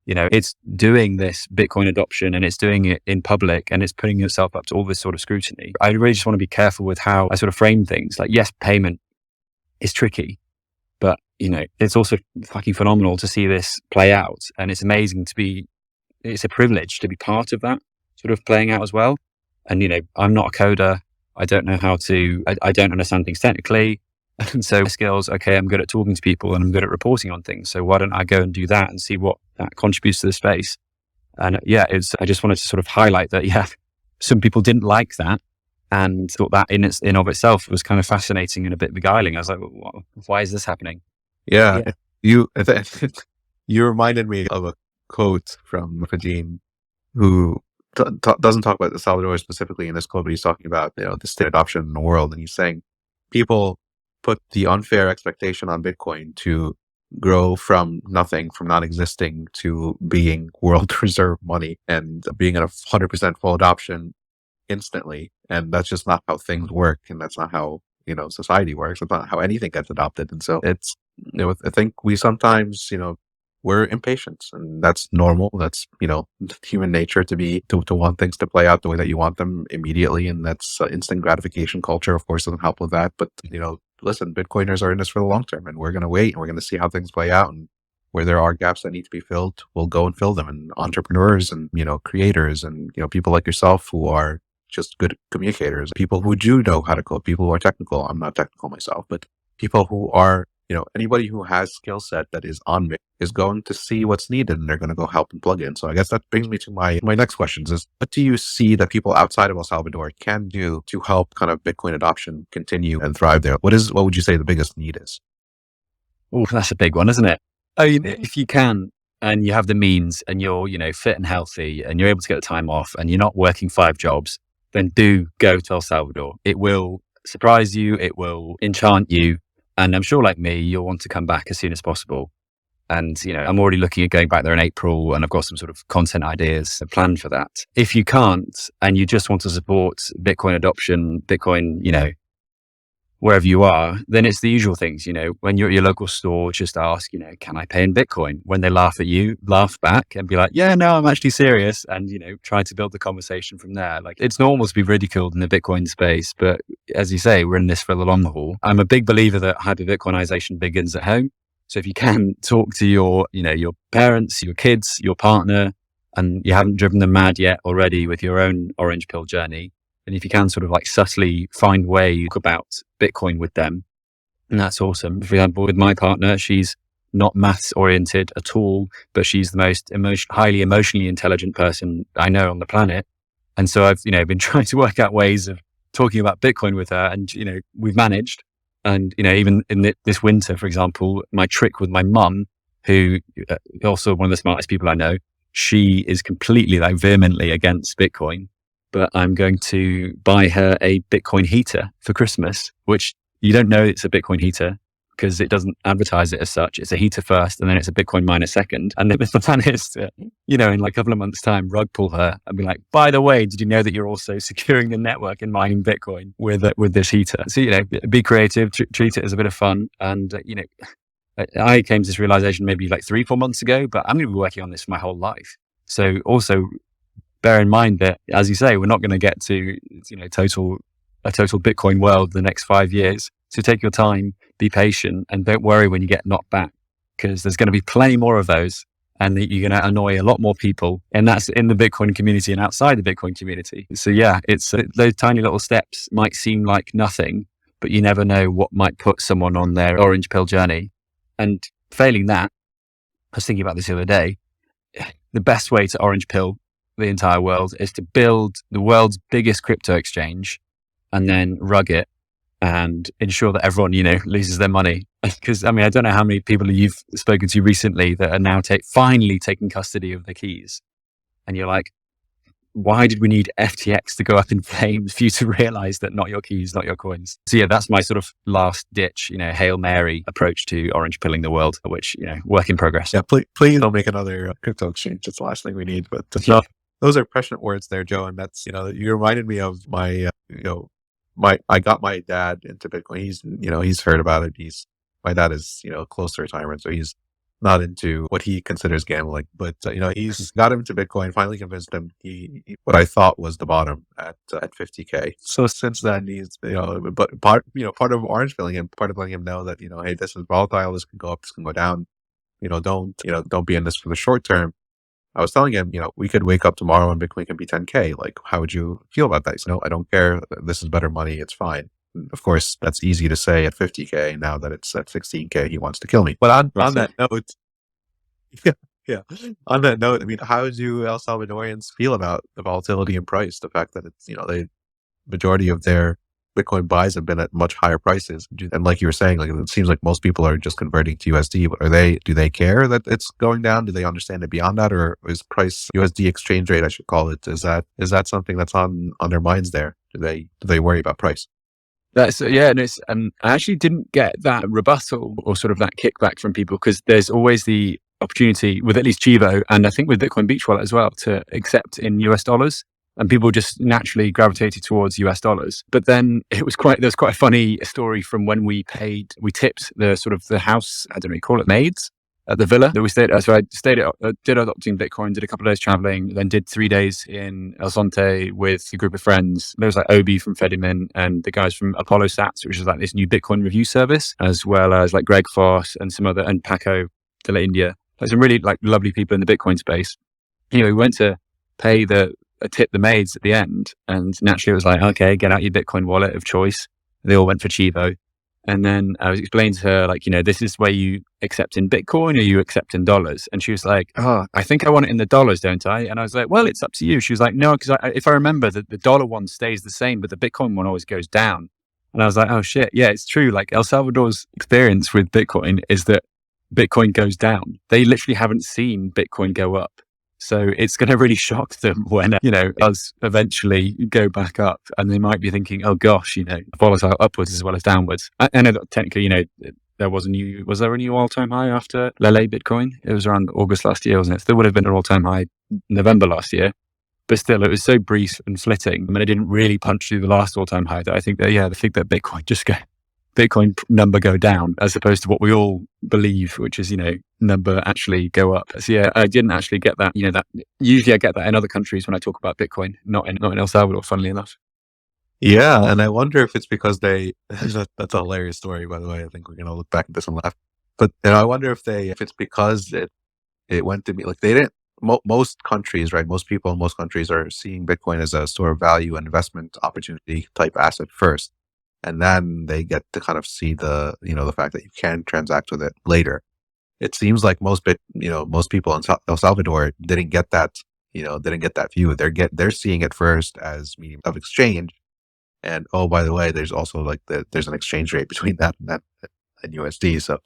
It's doing this Bitcoin adoption and it's doing it in public and it's putting itself up to all this sort of scrutiny. I really just want to be careful with how I sort of frame things. Like, yes, payment is tricky, but, it's also fucking phenomenal to see this play out. And it's amazing it's a privilege to be part of that sort of playing out as well. And, I'm not a coder. I don't know I don't understand things technically. And so skills, okay, I'm good at talking to people and I'm good at reporting on things. So why don't I go and do that and see what that contributes to the space? And I just wanted to sort of highlight that, some people didn't like that and thought that in of itself was kind of fascinating and a bit beguiling. I was like, well, why is this happening? Yeah. You reminded me of a quote from Fajin, who doesn't talk about El Salvador specifically in this quote, but he's talking about, the state adoption in the world. And he's saying people put the unfair expectation on Bitcoin to grow from nothing, from non-existing to being world reserve money and being at 100% full adoption instantly. And that's just not how things work. And that's not how, society works. It's not how anything gets adopted. And so it's, I think we sometimes, we're impatient, and that's normal. That's, human nature to want things to play out the way that you want them immediately. And that's instant gratification culture, of course, doesn't help with that. But, listen, Bitcoiners are in this for the long term, and we're going to wait and we're going to see how things play out. And where there are gaps that need to be filled, we'll go and fill them. And entrepreneurs and, creators and, people like yourself who are just good communicators, people who do know how to code, people who are technical. I'm not technical myself, but people who are, anybody who has skill set that is on me is going to see what's needed and they're going to go help and plug in. So I guess that brings me to my next questions is, what do you see that people outside of El Salvador can do to help kind of Bitcoin adoption continue and thrive there? What would you say the biggest need is? Oh, that's a big one, isn't it? I mean, if you can, and you have the means and you're, fit and healthy and you're able to get the time off and you're not working 5 jobs, then do go to El Salvador. It will surprise you. It will enchant you. And I'm sure, like me, you'll want to come back as soon as possible. And, I'm already looking at going back there in April, and I've got some sort of content ideas planned for that. If you can't, and you just want to support Bitcoin adoption, Bitcoin, wherever you are, then it's the usual things. When you're at your local store, just ask, can I pay in Bitcoin? When they laugh at you, laugh back and be like, yeah, no, I'm actually serious. And, try to build the conversation from there. Like, it's normal to be ridiculed in the Bitcoin space, but as you say, we're in this for the long haul. I'm a big believer that hyper-Bitcoinization begins at home. So if you can talk to your parents, your kids, your partner, and you haven't driven them mad yet already with your own orange pill journey, and if you can sort of like subtly find ways about Bitcoin with them, and that's awesome. For example, with my partner, she's not maths oriented at all, but she's the most highly emotionally intelligent person I know on the planet. And so I've, been trying to work out ways of talking about Bitcoin with her, and, we've managed. And, even in this winter, for example, my trick with my mum, who also one of the smartest people I know, she is completely like vehemently against Bitcoin. But I'm going to buy her a Bitcoin heater for Christmas, which you don't know it's a Bitcoin heater because it doesn't advertise it as such. It's a heater first, and then it's a Bitcoin miner second. And then the plan is to, in like a couple of months' time, rug pull her and be like, by the way, did you know that you're also securing the network and mining Bitcoin with this heater? So, be creative, treat it as a bit of fun. And, I came to this realization maybe like 3-4 months ago, but I'm going to be working on this for my whole life. So also, bear in mind that, as you say, we're not going to get to, a total Bitcoin world the next 5 years. So take your time, be patient, and don't worry when you get knocked back, because there's going to be plenty more of those, and you're going to annoy a lot more people. And that's in the Bitcoin community and outside the Bitcoin community. So yeah, it's those tiny little steps might seem like nothing, but you never know what might put someone on their orange pill journey. And failing that, I was thinking about this the other day, the best way to orange pill the entire world is to build the world's biggest crypto exchange and then rug it and ensure that everyone, loses their money. Because, I don't know how many people you've spoken to recently that are now finally taking custody of the keys. And you're like, why did we need FTX to go up in flames for you to realize that not your keys, not your coins? So yeah, that's my sort of last ditch, Hail Mary approach to orange pilling the world, which, work in progress. Yeah, please don't make another crypto exchange. That's the last thing we need. But no, those are prescient words there, Joe. And that's, you reminded me of my, I got my dad into Bitcoin. He's heard about it. My dad is, close to retirement. So he's not into what he considers gambling, but he's got him into Bitcoin, finally convinced him what I thought was the bottom at 50K. So since then he's, but part of orange pilling him, part of letting him know that, hey, this is volatile, this can go up, this can go down, don't be in this for the short term. I was telling him, we could wake up tomorrow and Bitcoin can be 10K. Like, how would you feel about that? He said, no, I don't care. This is better money. It's fine. Of course, that's easy to say at 50K. Now that it's at 16K, he wants to kill me. But on that note, yeah. On that note, how do El Salvadorians feel about the volatility in price? The fact that it's, the majority of their Bitcoin buys have been at much higher prices. And like you were saying, like, it seems like most people are just converting to USD, but do they care that it's going down? Do they understand it beyond that? Or is price USD exchange rate, I should call it, is that something that's on their minds there? Do they worry about price? That's and it's I actually didn't get that rebuttal or sort of that kickback from people, because there's always the opportunity with at least Chivo, and I think with Bitcoin Beach Wallet as well, to accept in US dollars, and people just naturally gravitated towards US dollars. But then there was quite a funny story from when we tipped the sort of the house, I don't know, you call it maids at the villa that we stayed at. So I stayed at, did Adopting Bitcoin, did a couple of days traveling, then did 3 days in El Sonte with a group of friends. There was like Obi from Fedimin and the guys from Apollo Sats, which is like this new Bitcoin review service, as well as like Greg Foss and and Paco de la India. Like some really like lovely people in the Bitcoin space. We went to pay tip the maids at the end, and naturally it was like, okay, get out your Bitcoin wallet of choice. They all went for Chivo. And then I was explaining to her, like, this is where you accept in Bitcoin or you accept in dollars. And she was like, oh, I think I want it in the dollars, don't I? And I was like, well, it's up to you. She was like, no, because if I remember, the dollar one stays the same, but the Bitcoin one always goes down. And I was like, oh shit, yeah, it's true. Like El Salvador's experience with Bitcoin is that Bitcoin goes down. They literally haven't seen Bitcoin go up. So it's going to really shock them when, it does eventually go back up, and they might be thinking, oh gosh, volatile upwards as well as downwards. I know that technically, was there a new all-time high after Lele Bitcoin? It was around August last year, wasn't it? There would have been an all-time high November last year, but still it was so brief and flitting. I mean, it didn't really punch through the last all-time high that I think that Bitcoin just Bitcoin number go down as opposed to what we all believe, which is, number actually go up. So yeah, I didn't actually get that, that usually I get that in other countries when I talk about Bitcoin, not in El Salvador, funnily enough. Yeah, and I wonder if it's because that's a hilarious story, by the way. I think we're going to look back at this and laugh. But I wonder if it's because it went to be like they didn't, most countries, right? Most people in most countries are seeing Bitcoin as a store of value and investment opportunity type asset first. And then they get to kind of see the fact that you can transact with it later. It seems like most people in El Salvador didn't get that view. They're seeing it first as medium of exchange. And oh, by the way, there's also there's an exchange rate between that and USD. So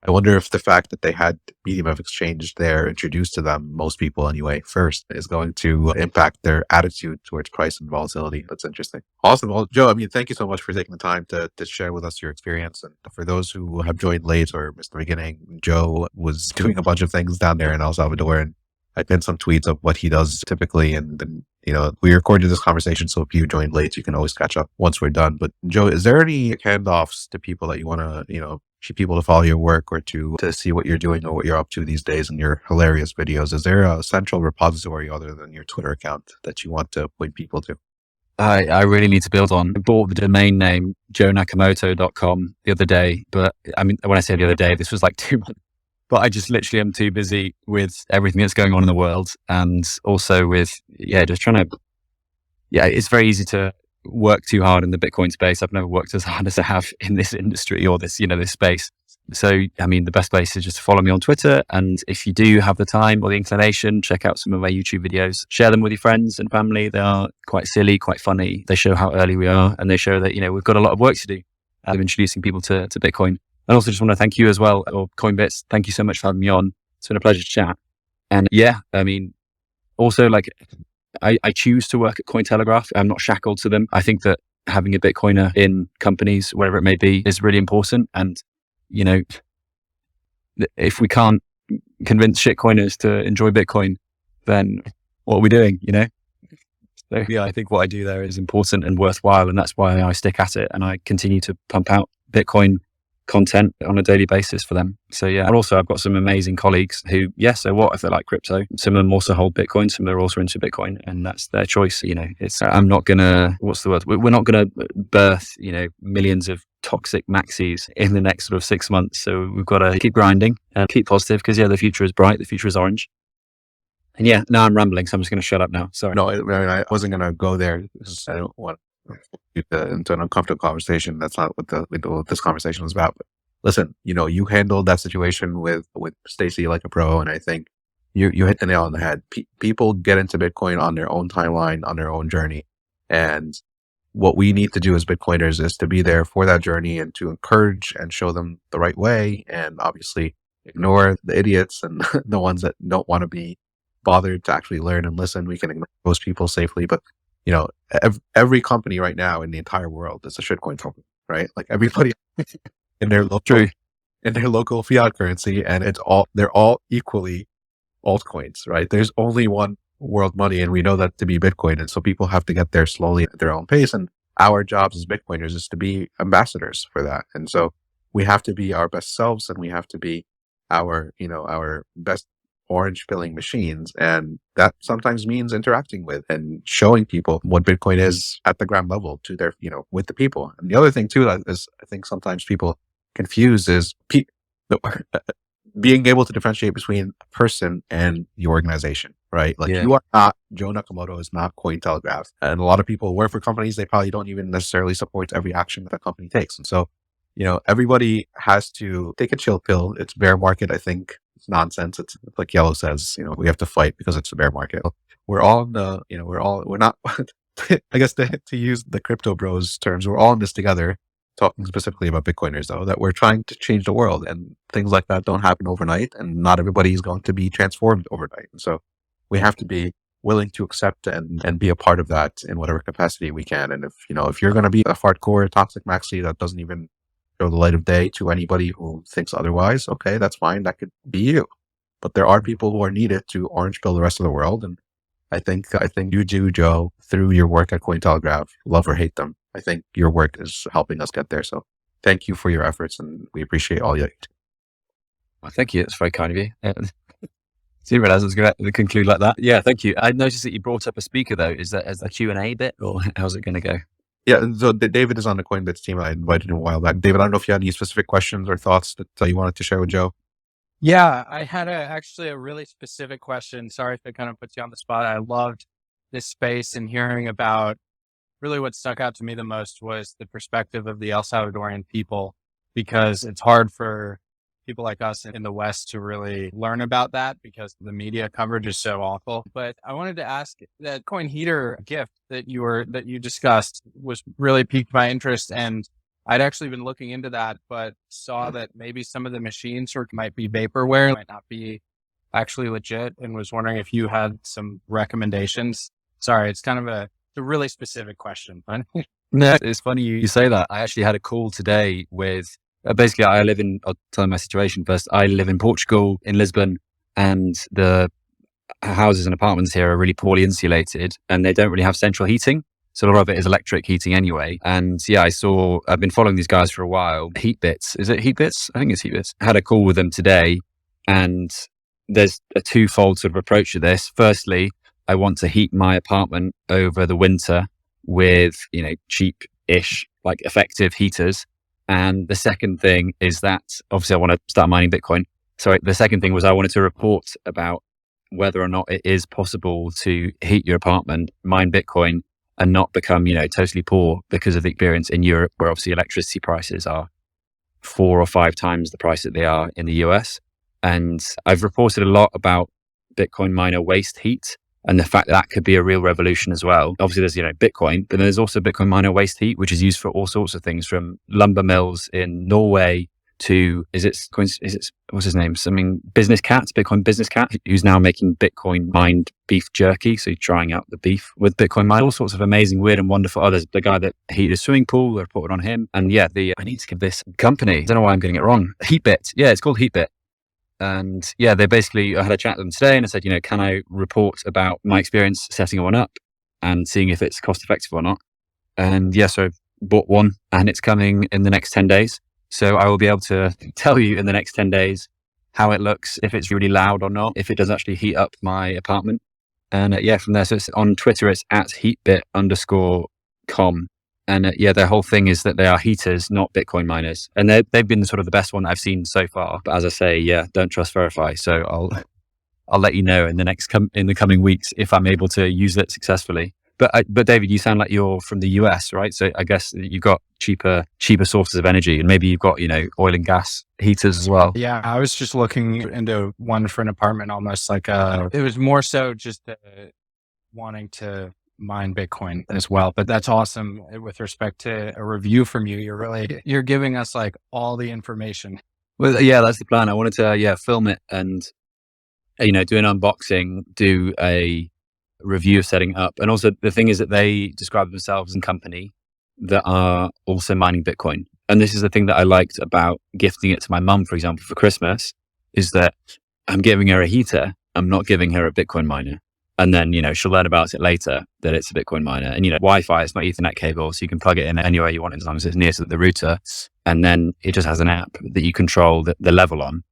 I wonder if the fact that they had medium of exchange there introduced to them, most people anyway, first, is going to impact their attitude towards price and volatility. That's interesting. Awesome. Well, Joe, I mean, thank you so much for taking the time to share with us your experience. And for those who have joined late or missed the beginning, Joe was doing a bunch of things down there in El Salvador, and I pinned some tweets of what he does typically. And then, we recorded this conversation, so if you joined late, you can always catch up once we're done. But Joe, is there any handoffs to people that you want to, people to follow your work or to see what you're doing or what you're up to these days in your hilarious videos? Is there a central repository other than your Twitter account that you want to point people to? I really need to build on. I bought the domain name joenakamoto.com the other day, but I mean, when I say the other day, this was like 2 months. But I just literally am too busy with everything that's going on in the world, and also with, just trying to, it's very easy to work too hard in the Bitcoin space. I've never worked as hard as I have in this industry or this, this space. So, I mean, the best place is just to follow me on Twitter. And if you do have the time or the inclination, check out some of my YouTube videos, share them with your friends and family. They are quite silly, quite funny. They show how early we are, and they show that, we've got a lot of work to do of introducing people to Bitcoin. And also just want to thank you as well, or Coinbits. Thank you so much for having me on. It's been a pleasure to chat. And I mean, also I choose to work at Cointelegraph. I'm not shackled to them. I think that having a Bitcoiner in companies, wherever it may be, is really important. And, if we can't convince shitcoiners to enjoy Bitcoin, then what are we doing, So I think what I do there is important and worthwhile. And that's why I stick at it. And I continue to pump out Bitcoin content on a daily basis for them. So and also I've got some amazing colleagues who, so what if they like crypto? Some of them also hold Bitcoin, some of them are also into Bitcoin, and that's their choice. I'm not gonna, we're not gonna birth, millions of toxic maxis in the next sort of 6 months. So we've got to keep grinding and keep positive because the future is bright, the future is orange. And now I'm rambling, so I'm just going to shut up now. Sorry. No, I wasn't going to go there because I don't want into an uncomfortable conversation. That's not what this conversation was about. But listen, you handled that situation with Stacy like a pro, and I think you hit the nail on the head. People get into Bitcoin on their own timeline, on their own journey, and what we need to do as Bitcoiners is to be there for that journey and to encourage and show them the right way, and obviously ignore the idiots and the ones that don't want to be bothered to actually learn and listen. We can ignore those people safely, but every company right now in the entire world is a shitcoin company, right? Like everybody in their local fiat currency, and they're all equally altcoins, right? There's only one world money, and we know that to be Bitcoin. And so people have to get there slowly at their own pace. And our jobs as Bitcoiners is to be ambassadors for that. And so we have to be our best selves, and we have to be our best orange pilling machines. And that sometimes means interacting with and showing people what Bitcoin is at the ground level to their, with the people. And the other thing too, that is, I think sometimes people confuse is being able to differentiate between a person and the organization, right? You are not, Joe Nakamoto is not Cointelegraph. And a lot of people work for companies, they probably don't even necessarily support every action that the company takes. And so, everybody has to take a chill pill. It's bear market. I think it's nonsense. It's like Yellow says, we have to fight because it's a bear market. We're all in the, we're not, I guess to use the crypto bros terms, we're all in this together, talking specifically about Bitcoiners though, that we're trying to change the world, and things like that don't happen overnight, and not everybody is going to be transformed overnight. And so we have to be willing to accept and be a part of that in whatever capacity we can. And if you're going to be a hardcore toxic maxi that doesn't even show the light of day to anybody who thinks otherwise, okay, that's fine. That could be you. But there are people who are needed to orange pill the rest of the world. And I think you do, Joe, through your work at Cointelegraph, love or hate them, I think your work is helping us get there. So thank you for your efforts, and we appreciate all you do. Well, thank you. That's very kind of you. Didn't realize I was going to conclude like that. Yeah, thank you. I noticed that you brought up a speaker though. Is that as a Q&A bit, or how's it going to go? Yeah, so David is on the Coinbits team. I invited him a while back. David, I don't know if you had any specific questions or thoughts that you wanted to share with Joe. Yeah, I had actually a really specific question. Sorry if it kind of puts you on the spot. I loved this space and hearing about really what stuck out to me the most was the perspective of the El Salvadorian people, because it's hard for people like us in the West to really learn about that because the media coverage is so awful. But I wanted to ask, that coin heater gift that you discussed was really piqued my interest, and I'd actually been looking into that, but saw that maybe some of the machines might be vaporware, might not be actually legit, and was wondering if you had some recommendations. Sorry, it's kind of a really specific question. No, it's funny you say that. I actually had a call today with, basically I'll tell you my situation first. I live in Portugal, in Lisbon, and the houses and apartments here are really poorly insulated and they don't really have central heating. So a lot of it is electric heating anyway. And yeah, I've been following these guys for a while. Heatbits, is it Heatbits? I think it's Heatbits. I had a call with them today, and there's a twofold sort of approach to this. Firstly, I want to heat my apartment over the winter with, cheap-ish, like effective heaters. And the second thing is that obviously I want to start mining Bitcoin. Sorry, the second thing was I wanted to report about whether or not it is possible to heat your apartment, mine Bitcoin, and not become, totally poor because of the experience in Europe, where obviously electricity prices are 4 or 5 times the price that they are in the US. And I've reported a lot about Bitcoin miner waste heat and the fact that could be a real revolution as well. Obviously there's, Bitcoin, but there's also Bitcoin miner waste heat, which is used for all sorts of things, from lumber mills in Norway to, what's his name? Bitcoin Business Cat, who's now making Bitcoin mined beef jerky. So he's trying out the beef with Bitcoin mine, all sorts of amazing, weird and wonderful others. The guy that heated a swimming pool, I reported on him. And yeah, I need to give this company, I don't know why I'm getting it wrong. Heatbit. Yeah, it's called Heatbit. And yeah, I had a chat with them today and I said, can I report about my experience setting one up and seeing if it's cost effective or not? And yeah, so I've bought one and it's coming in the next 10 days. So I will be able to tell you in the next 10 days how it looks, if it's really loud or not, if it does actually heat up my apartment. And from there, so it's on Twitter, it's @heatbit_com. And their whole thing is that they are heaters, not Bitcoin miners. And they've been sort of the best one I've seen so far. But as I say, don't trust, verify. So I'll let you know in the coming weeks if I'm able to use it successfully. But David, you sound like you're from the US, right? So I guess you've got cheaper sources of energy, and maybe you've got, oil and gas heaters as well. Yeah, I was just looking into one for an apartment, almost like it was more so just wanting to mine Bitcoin as well. But that's awesome. With respect to a review from you, you're giving us like all the information. Well, yeah, that's the plan. I wanted to film it and do an unboxing, do a review of setting up. And also the thing is that they describe themselves as a company that are also mining Bitcoin. And this is the thing that I liked about gifting it to my mum, for example, for Christmas, is that I'm giving her a heater. I'm not giving her a Bitcoin miner. And then, she'll learn about it later that it's a Bitcoin miner. And, Wi-Fi, it's not Ethernet cable, so you can plug it in anywhere you want as long as it's near to the router. And then it just has an app that you control the level on.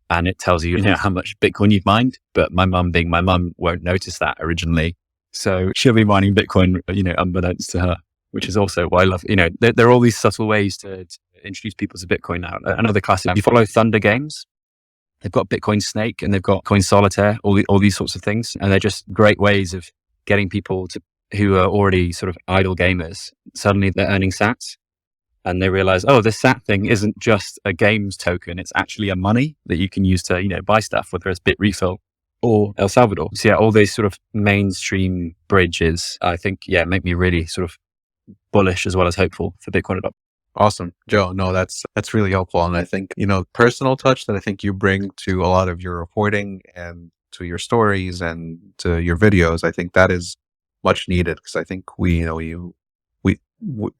And it tells you, how much Bitcoin you've mined. But my mum, being my mum, won't notice that originally. So she'll be mining Bitcoin, unbeknownst to her, which is also why I love, there are all these subtle ways to introduce people to Bitcoin now. Another classic, you follow Thunder Games. They've got Bitcoin Snake and they've got Coin Solitaire, all these sorts of things. And they're just great ways of getting people who are already sort of idle gamers. Suddenly they're earning sats and they realize, this sat thing isn't just a games token. It's actually a money that you can use to, buy stuff, whether it's BitRefill or El Salvador. So yeah, all these sort of mainstream bridges, I think, make me really sort of bullish as well as hopeful for Bitcoin adoption. Awesome, Joe. No, that's really helpful. And I think, personal touch that I think you bring to a lot of your reporting and to your stories and to your videos, I think that is much needed, because I think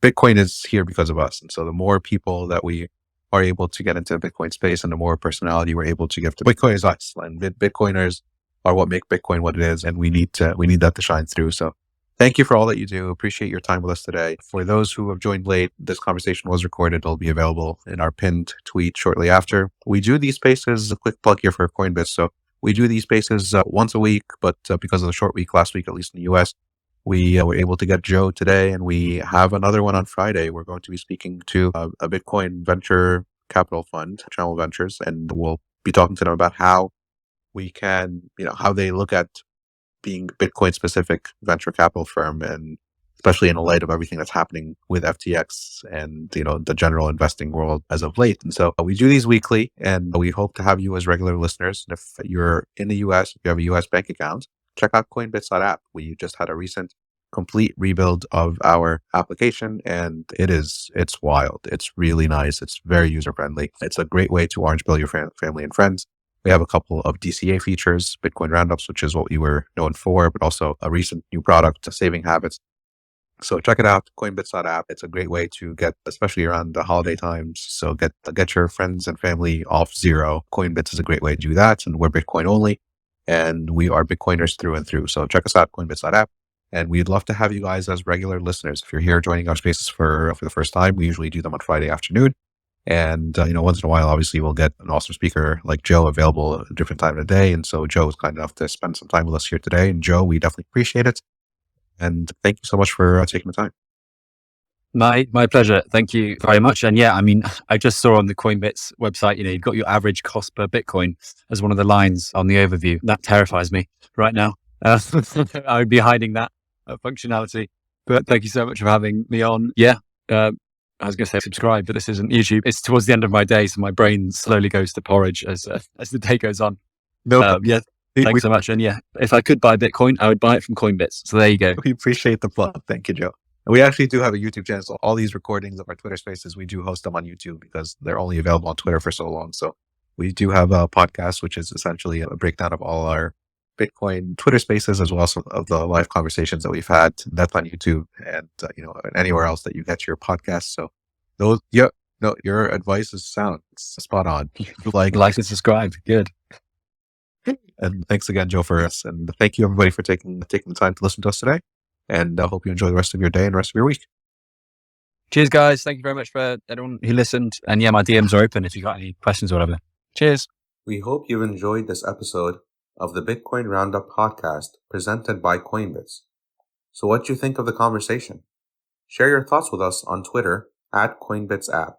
Bitcoin is here because of us. And so the more people that we are able to get into the Bitcoin space and the more personality we're able to give to Bitcoin is us. And Bitcoiners are what make Bitcoin what it is. And we need that to shine through. So Thank you for all that you do. Appreciate your time with us today. For those who have joined late, this conversation was recorded. It'll be available in our pinned tweet shortly after. We do these spaces, a quick plug here for Coinbits. So we do these spaces once a week, but because of the short week last week, at least in the US, we were able to get Joe today, and we have another one on Friday. We're going to be speaking to a Bitcoin venture capital fund, Channel Ventures, and we'll be talking to them about how we can, how they look at being Bitcoin specific venture capital firm, and especially in the light of everything that's happening with FTX and, the general investing world as of late. And so we do these weekly, and we hope to have you as regular listeners. And if you're in the US, if you have a US bank account, check out Coinbits.app. We just had a recent complete rebuild of our application, and it's wild. It's really nice. It's very user friendly. It's a great way to orange bill your family and friends. We have a couple of DCA features, Bitcoin roundups, which is what we were known for, but also a recent new product, Saving Habits. So check it out, Coinbits.app. It's a great way to get, especially around the holiday times. So get your friends and family off zero. Coinbits is a great way to do that. And we're Bitcoin only, and we are Bitcoiners through and through. So check us out, Coinbits.app. And we'd love to have you guys as regular listeners. If you're here joining our spaces for the first time, we usually do them on Friday afternoon. And, once in a while, obviously, we'll get an awesome speaker like Joe available at a different time of the day. And so Joe was kind enough to spend some time with us here today. And Joe, we definitely appreciate it. And thank you so much for taking the time. My pleasure. Thank you very much. And yeah, I just saw on the Coinbits website, you've got your average cost per Bitcoin as one of the lines on the overview. That terrifies me right now. I would be hiding that functionality. But thank you so much for having me on. Yeah. I was going to say subscribe, but this isn't YouTube. It's towards the end of my day, so my brain slowly goes to porridge as the day goes on. Yeah, thanks so much. And yeah, if I could buy Bitcoin, I would buy it from Coinbits. So there you go. We appreciate the plug. Thank you, Joe. And we actually do have a YouTube channel. So all these recordings of our Twitter spaces, we do host them on YouTube because they're only available on Twitter for so long. So we do have a podcast, which is essentially a breakdown of all our Bitcoin Twitter spaces, as well as of the live conversations that we've had. That's on YouTube and, and anywhere else that you get your podcasts. So your advice is sound. It's spot on. Like and subscribe. Good. And thanks again, Joe, for us. And thank you everybody for taking the time to listen to us today. And I hope you enjoy the rest of your day and the rest of your week. Cheers, guys. Thank you very much for everyone who listened. And yeah, my DMs are open if you got any questions or whatever. Cheers. We hope you've enjoyed this episode of the Bitcoin Roundup podcast presented by Coinbits. So what do you think of the conversation? Share your thoughts with us on Twitter @CoinbitsApp,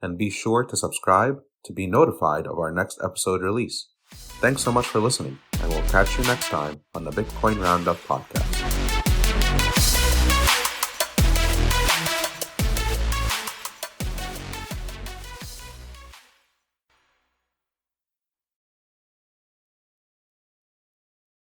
and be sure to subscribe to be notified of our next episode release. Thanks so much for listening, and we'll catch you next time on the Bitcoin Roundup podcast.